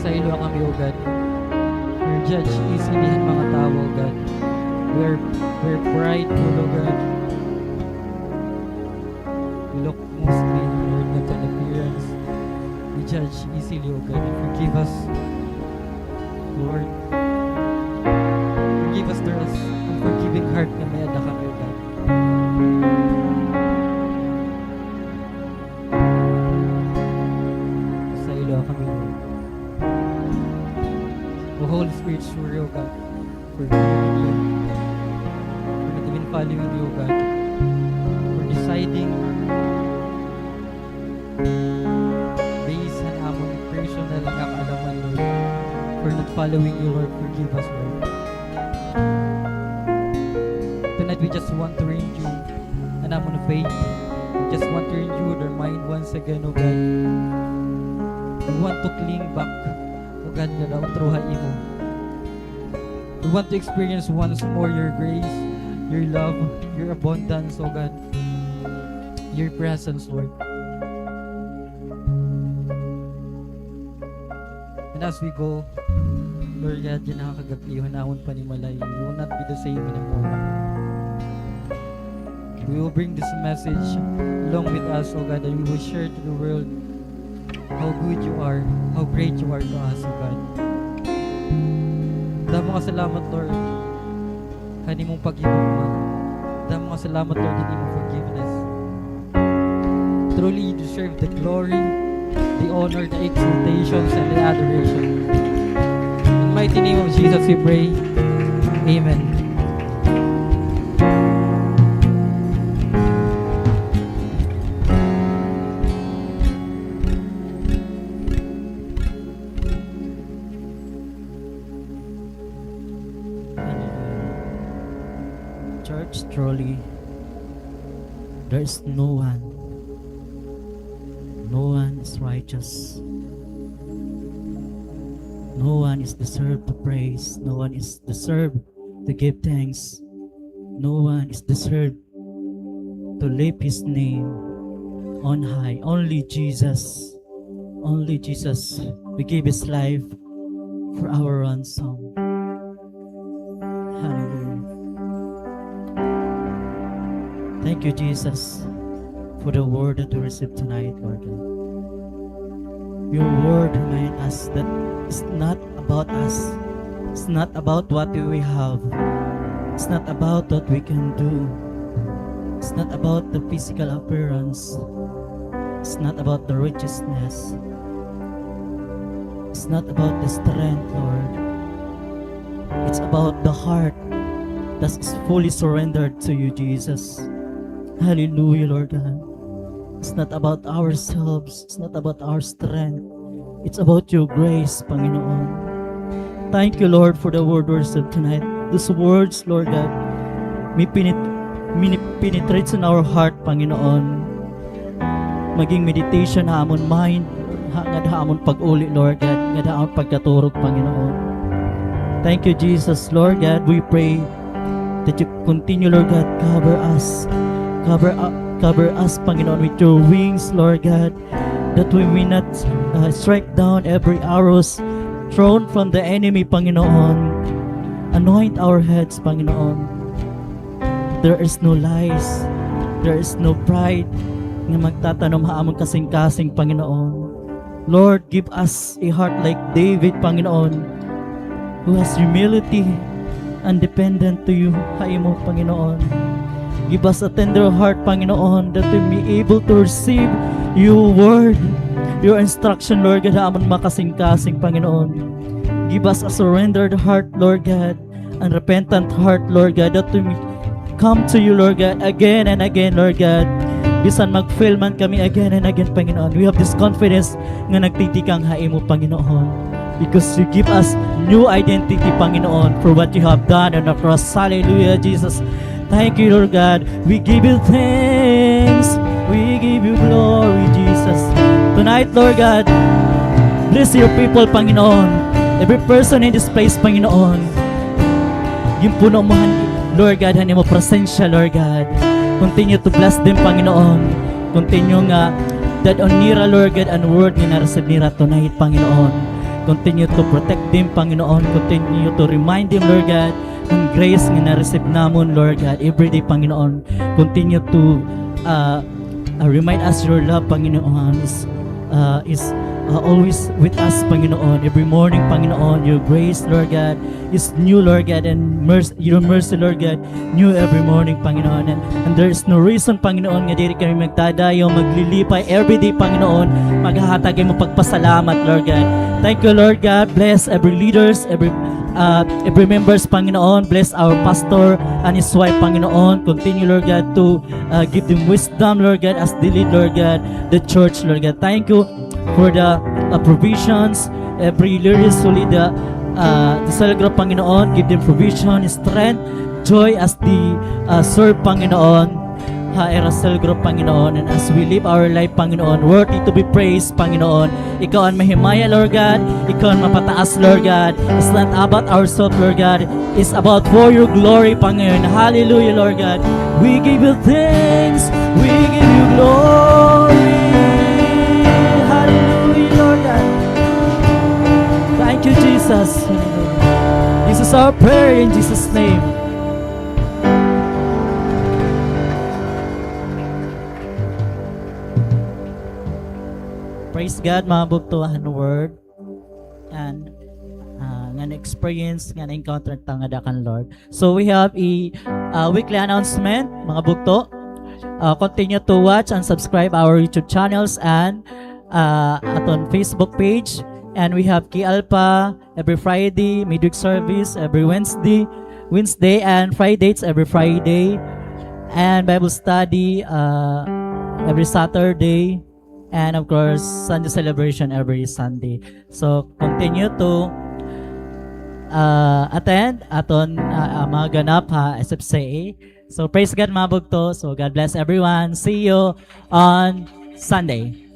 Sa ilo kami, O God. We're judged easily ng mga tao, O God. We're prideful, O God. We look mostly, Lord God, on appearance. We judge easily, O God. Forgive us, Lord. Forgive us, there is unforgiving heart na may ada kami, O God. Sa ilo kami, Lord. O Holy Spirit, sure, O God, for following you, for not even following you, O God, for deciding based on among personal ang kaalaman, Lord, for not following you, Lord, forgive us, Lord. Tonight we just want to renew an amon of faith. We just want to renew their mind once again, O God. We want to cling back, O God, nga daw truha imo. We want to experience once more your grace, your love, your abundance, O God. Your presence, Lord. And as we go, Lord God, yan nakakagabi, hanahon pa ni Malay. We will not be the same anymore. We will bring this message along with us, O God, and we will share to the world how good you are, how great you are to us, O God. Damo ka salamat, Lord, kani mong pag-ibig. Damo ka salamat, Lord, kani mong forgiveness. Truly, you deserve the glory, the honor, the exaltations, and the adoration. In the mighty name of Jesus, we pray. Amen. Church, truly, there is no one is righteous. No one is deserved to praise. No one is deserved to give thanks. No one is deserved to lift his name on high. Only Jesus. Only Jesus. We give his life for our ransom. Hallelujah. Thank you, Jesus, for the word that we received tonight, Lord. Your word reminds us that it's not about us. It's not about what we have. It's not about what we can do. It's not about the physical appearance. It's not about the righteousness. It's not about the strength, Lord. It's about the heart that is fully surrendered to you, Jesus. Hallelujah, Lord God. It's not about ourselves. It's not about our strength. It's about your grace, Panginoon. Thank you, Lord, for the word worship tonight. These words, Lord God, may penetrates in our heart, Panginoon. Maging meditation na amon mind, nga da amon pag-uli, Lord God, nga da amon pagkaturog, Panginoon. Thank you, Jesus, Lord God. We pray that you continue, Lord God, cover us, Panginoon, with your wings, Lord God, that we will not strike down every arrows thrown from the enemy, Panginoon. Anoint our heads, Panginoon. There is no lies, there is no pride nga magtatanom haamon kasing-kasing, Panginoon. Lord, give us a heart like David, Panginoon, who has humility and dependent to you, haimo, Panginoon. Give us a tender heart, Panginoon, that we be able to receive your word, your instruction, Lord God, amon makasing-kasing, Panginoon. Give us a surrendered heart, Lord God, and repentant heart, Lord God, that we come to you, Lord God, again and again, Lord God. Bisan mag-fail man kami again and again, Panginoon. We have this confidence nga nagtitikang haimo, Panginoon, because you give us new identity, Panginoon, for what you have done on the cross. Hallelujah, Jesus. Thank you, Lord God. We give you thanks. We give you glory, Jesus. Tonight, Lord God, bless your people, Panginoon. Every person in this place, Panginoon. Yung puno mo, Lord God, hani mo presensya, Lord God. Continue to bless them, Panginoon. Continue nga, that on nira, Lord God, and word nga na-receive nira tonight, Panginoon. Continue to protect them, Panginoon. Continue to remind them, Lord God, ng grace nga na-receive namon, Lord God, every day, Panginoon. Continue to remind us your love, Panginoon, is always with us, Panginoon. Every morning, Panginoon, your grace, Lord God, is new, Lord God, and your mercy, Lord God, new every morning, Panginoon. And there is no reason, Panginoon, nga diri kami magdadayo, maglilipay every day, Panginoon, maghahatag mo pagpasalamat, Lord God. Thank you, Lord God. Bless every leaders, every members, Panginoon. Bless our pastor and his wife, Panginoon. Continue, Lord God, to give them wisdom, Lord God, as they lead, Lord God, the church, Lord God. Thank you for the provisions. Every leaders who lead the cell group, Panginoon, give them provision, strength, joy as they serve, Panginoon. Era cell group, Panginoon, and as we live our life, Panginoon, worthy to be praised, Panginoon. Ikaw ang mahimaya, Lord God. Ikaw ang mapataas, Lord God. It's not about ourselves, Lord God. It's about for your glory, Panginoon. Hallelujah, Lord God. We give you thanks. We give you glory. Hallelujah, Lord God. Thank you, Jesus. This is our prayer in Jesus' name. Praise God, mga bugtuhan word. And nga experience nga na-encounter tangadakan, Lord. So we have a weekly announcement, mga bugto. Continue to watch and subscribe our YouTube channels and aton Facebook page. And we have Ki Alpha every Friday, midweek service every Wednesday and Fridays every Friday, and Bible study every Saturday, and of course Sunday celebration every Sunday. So continue to attend aton mga ganap SFCA. So praise God, mga bugto. So God bless everyone. See you on Sunday.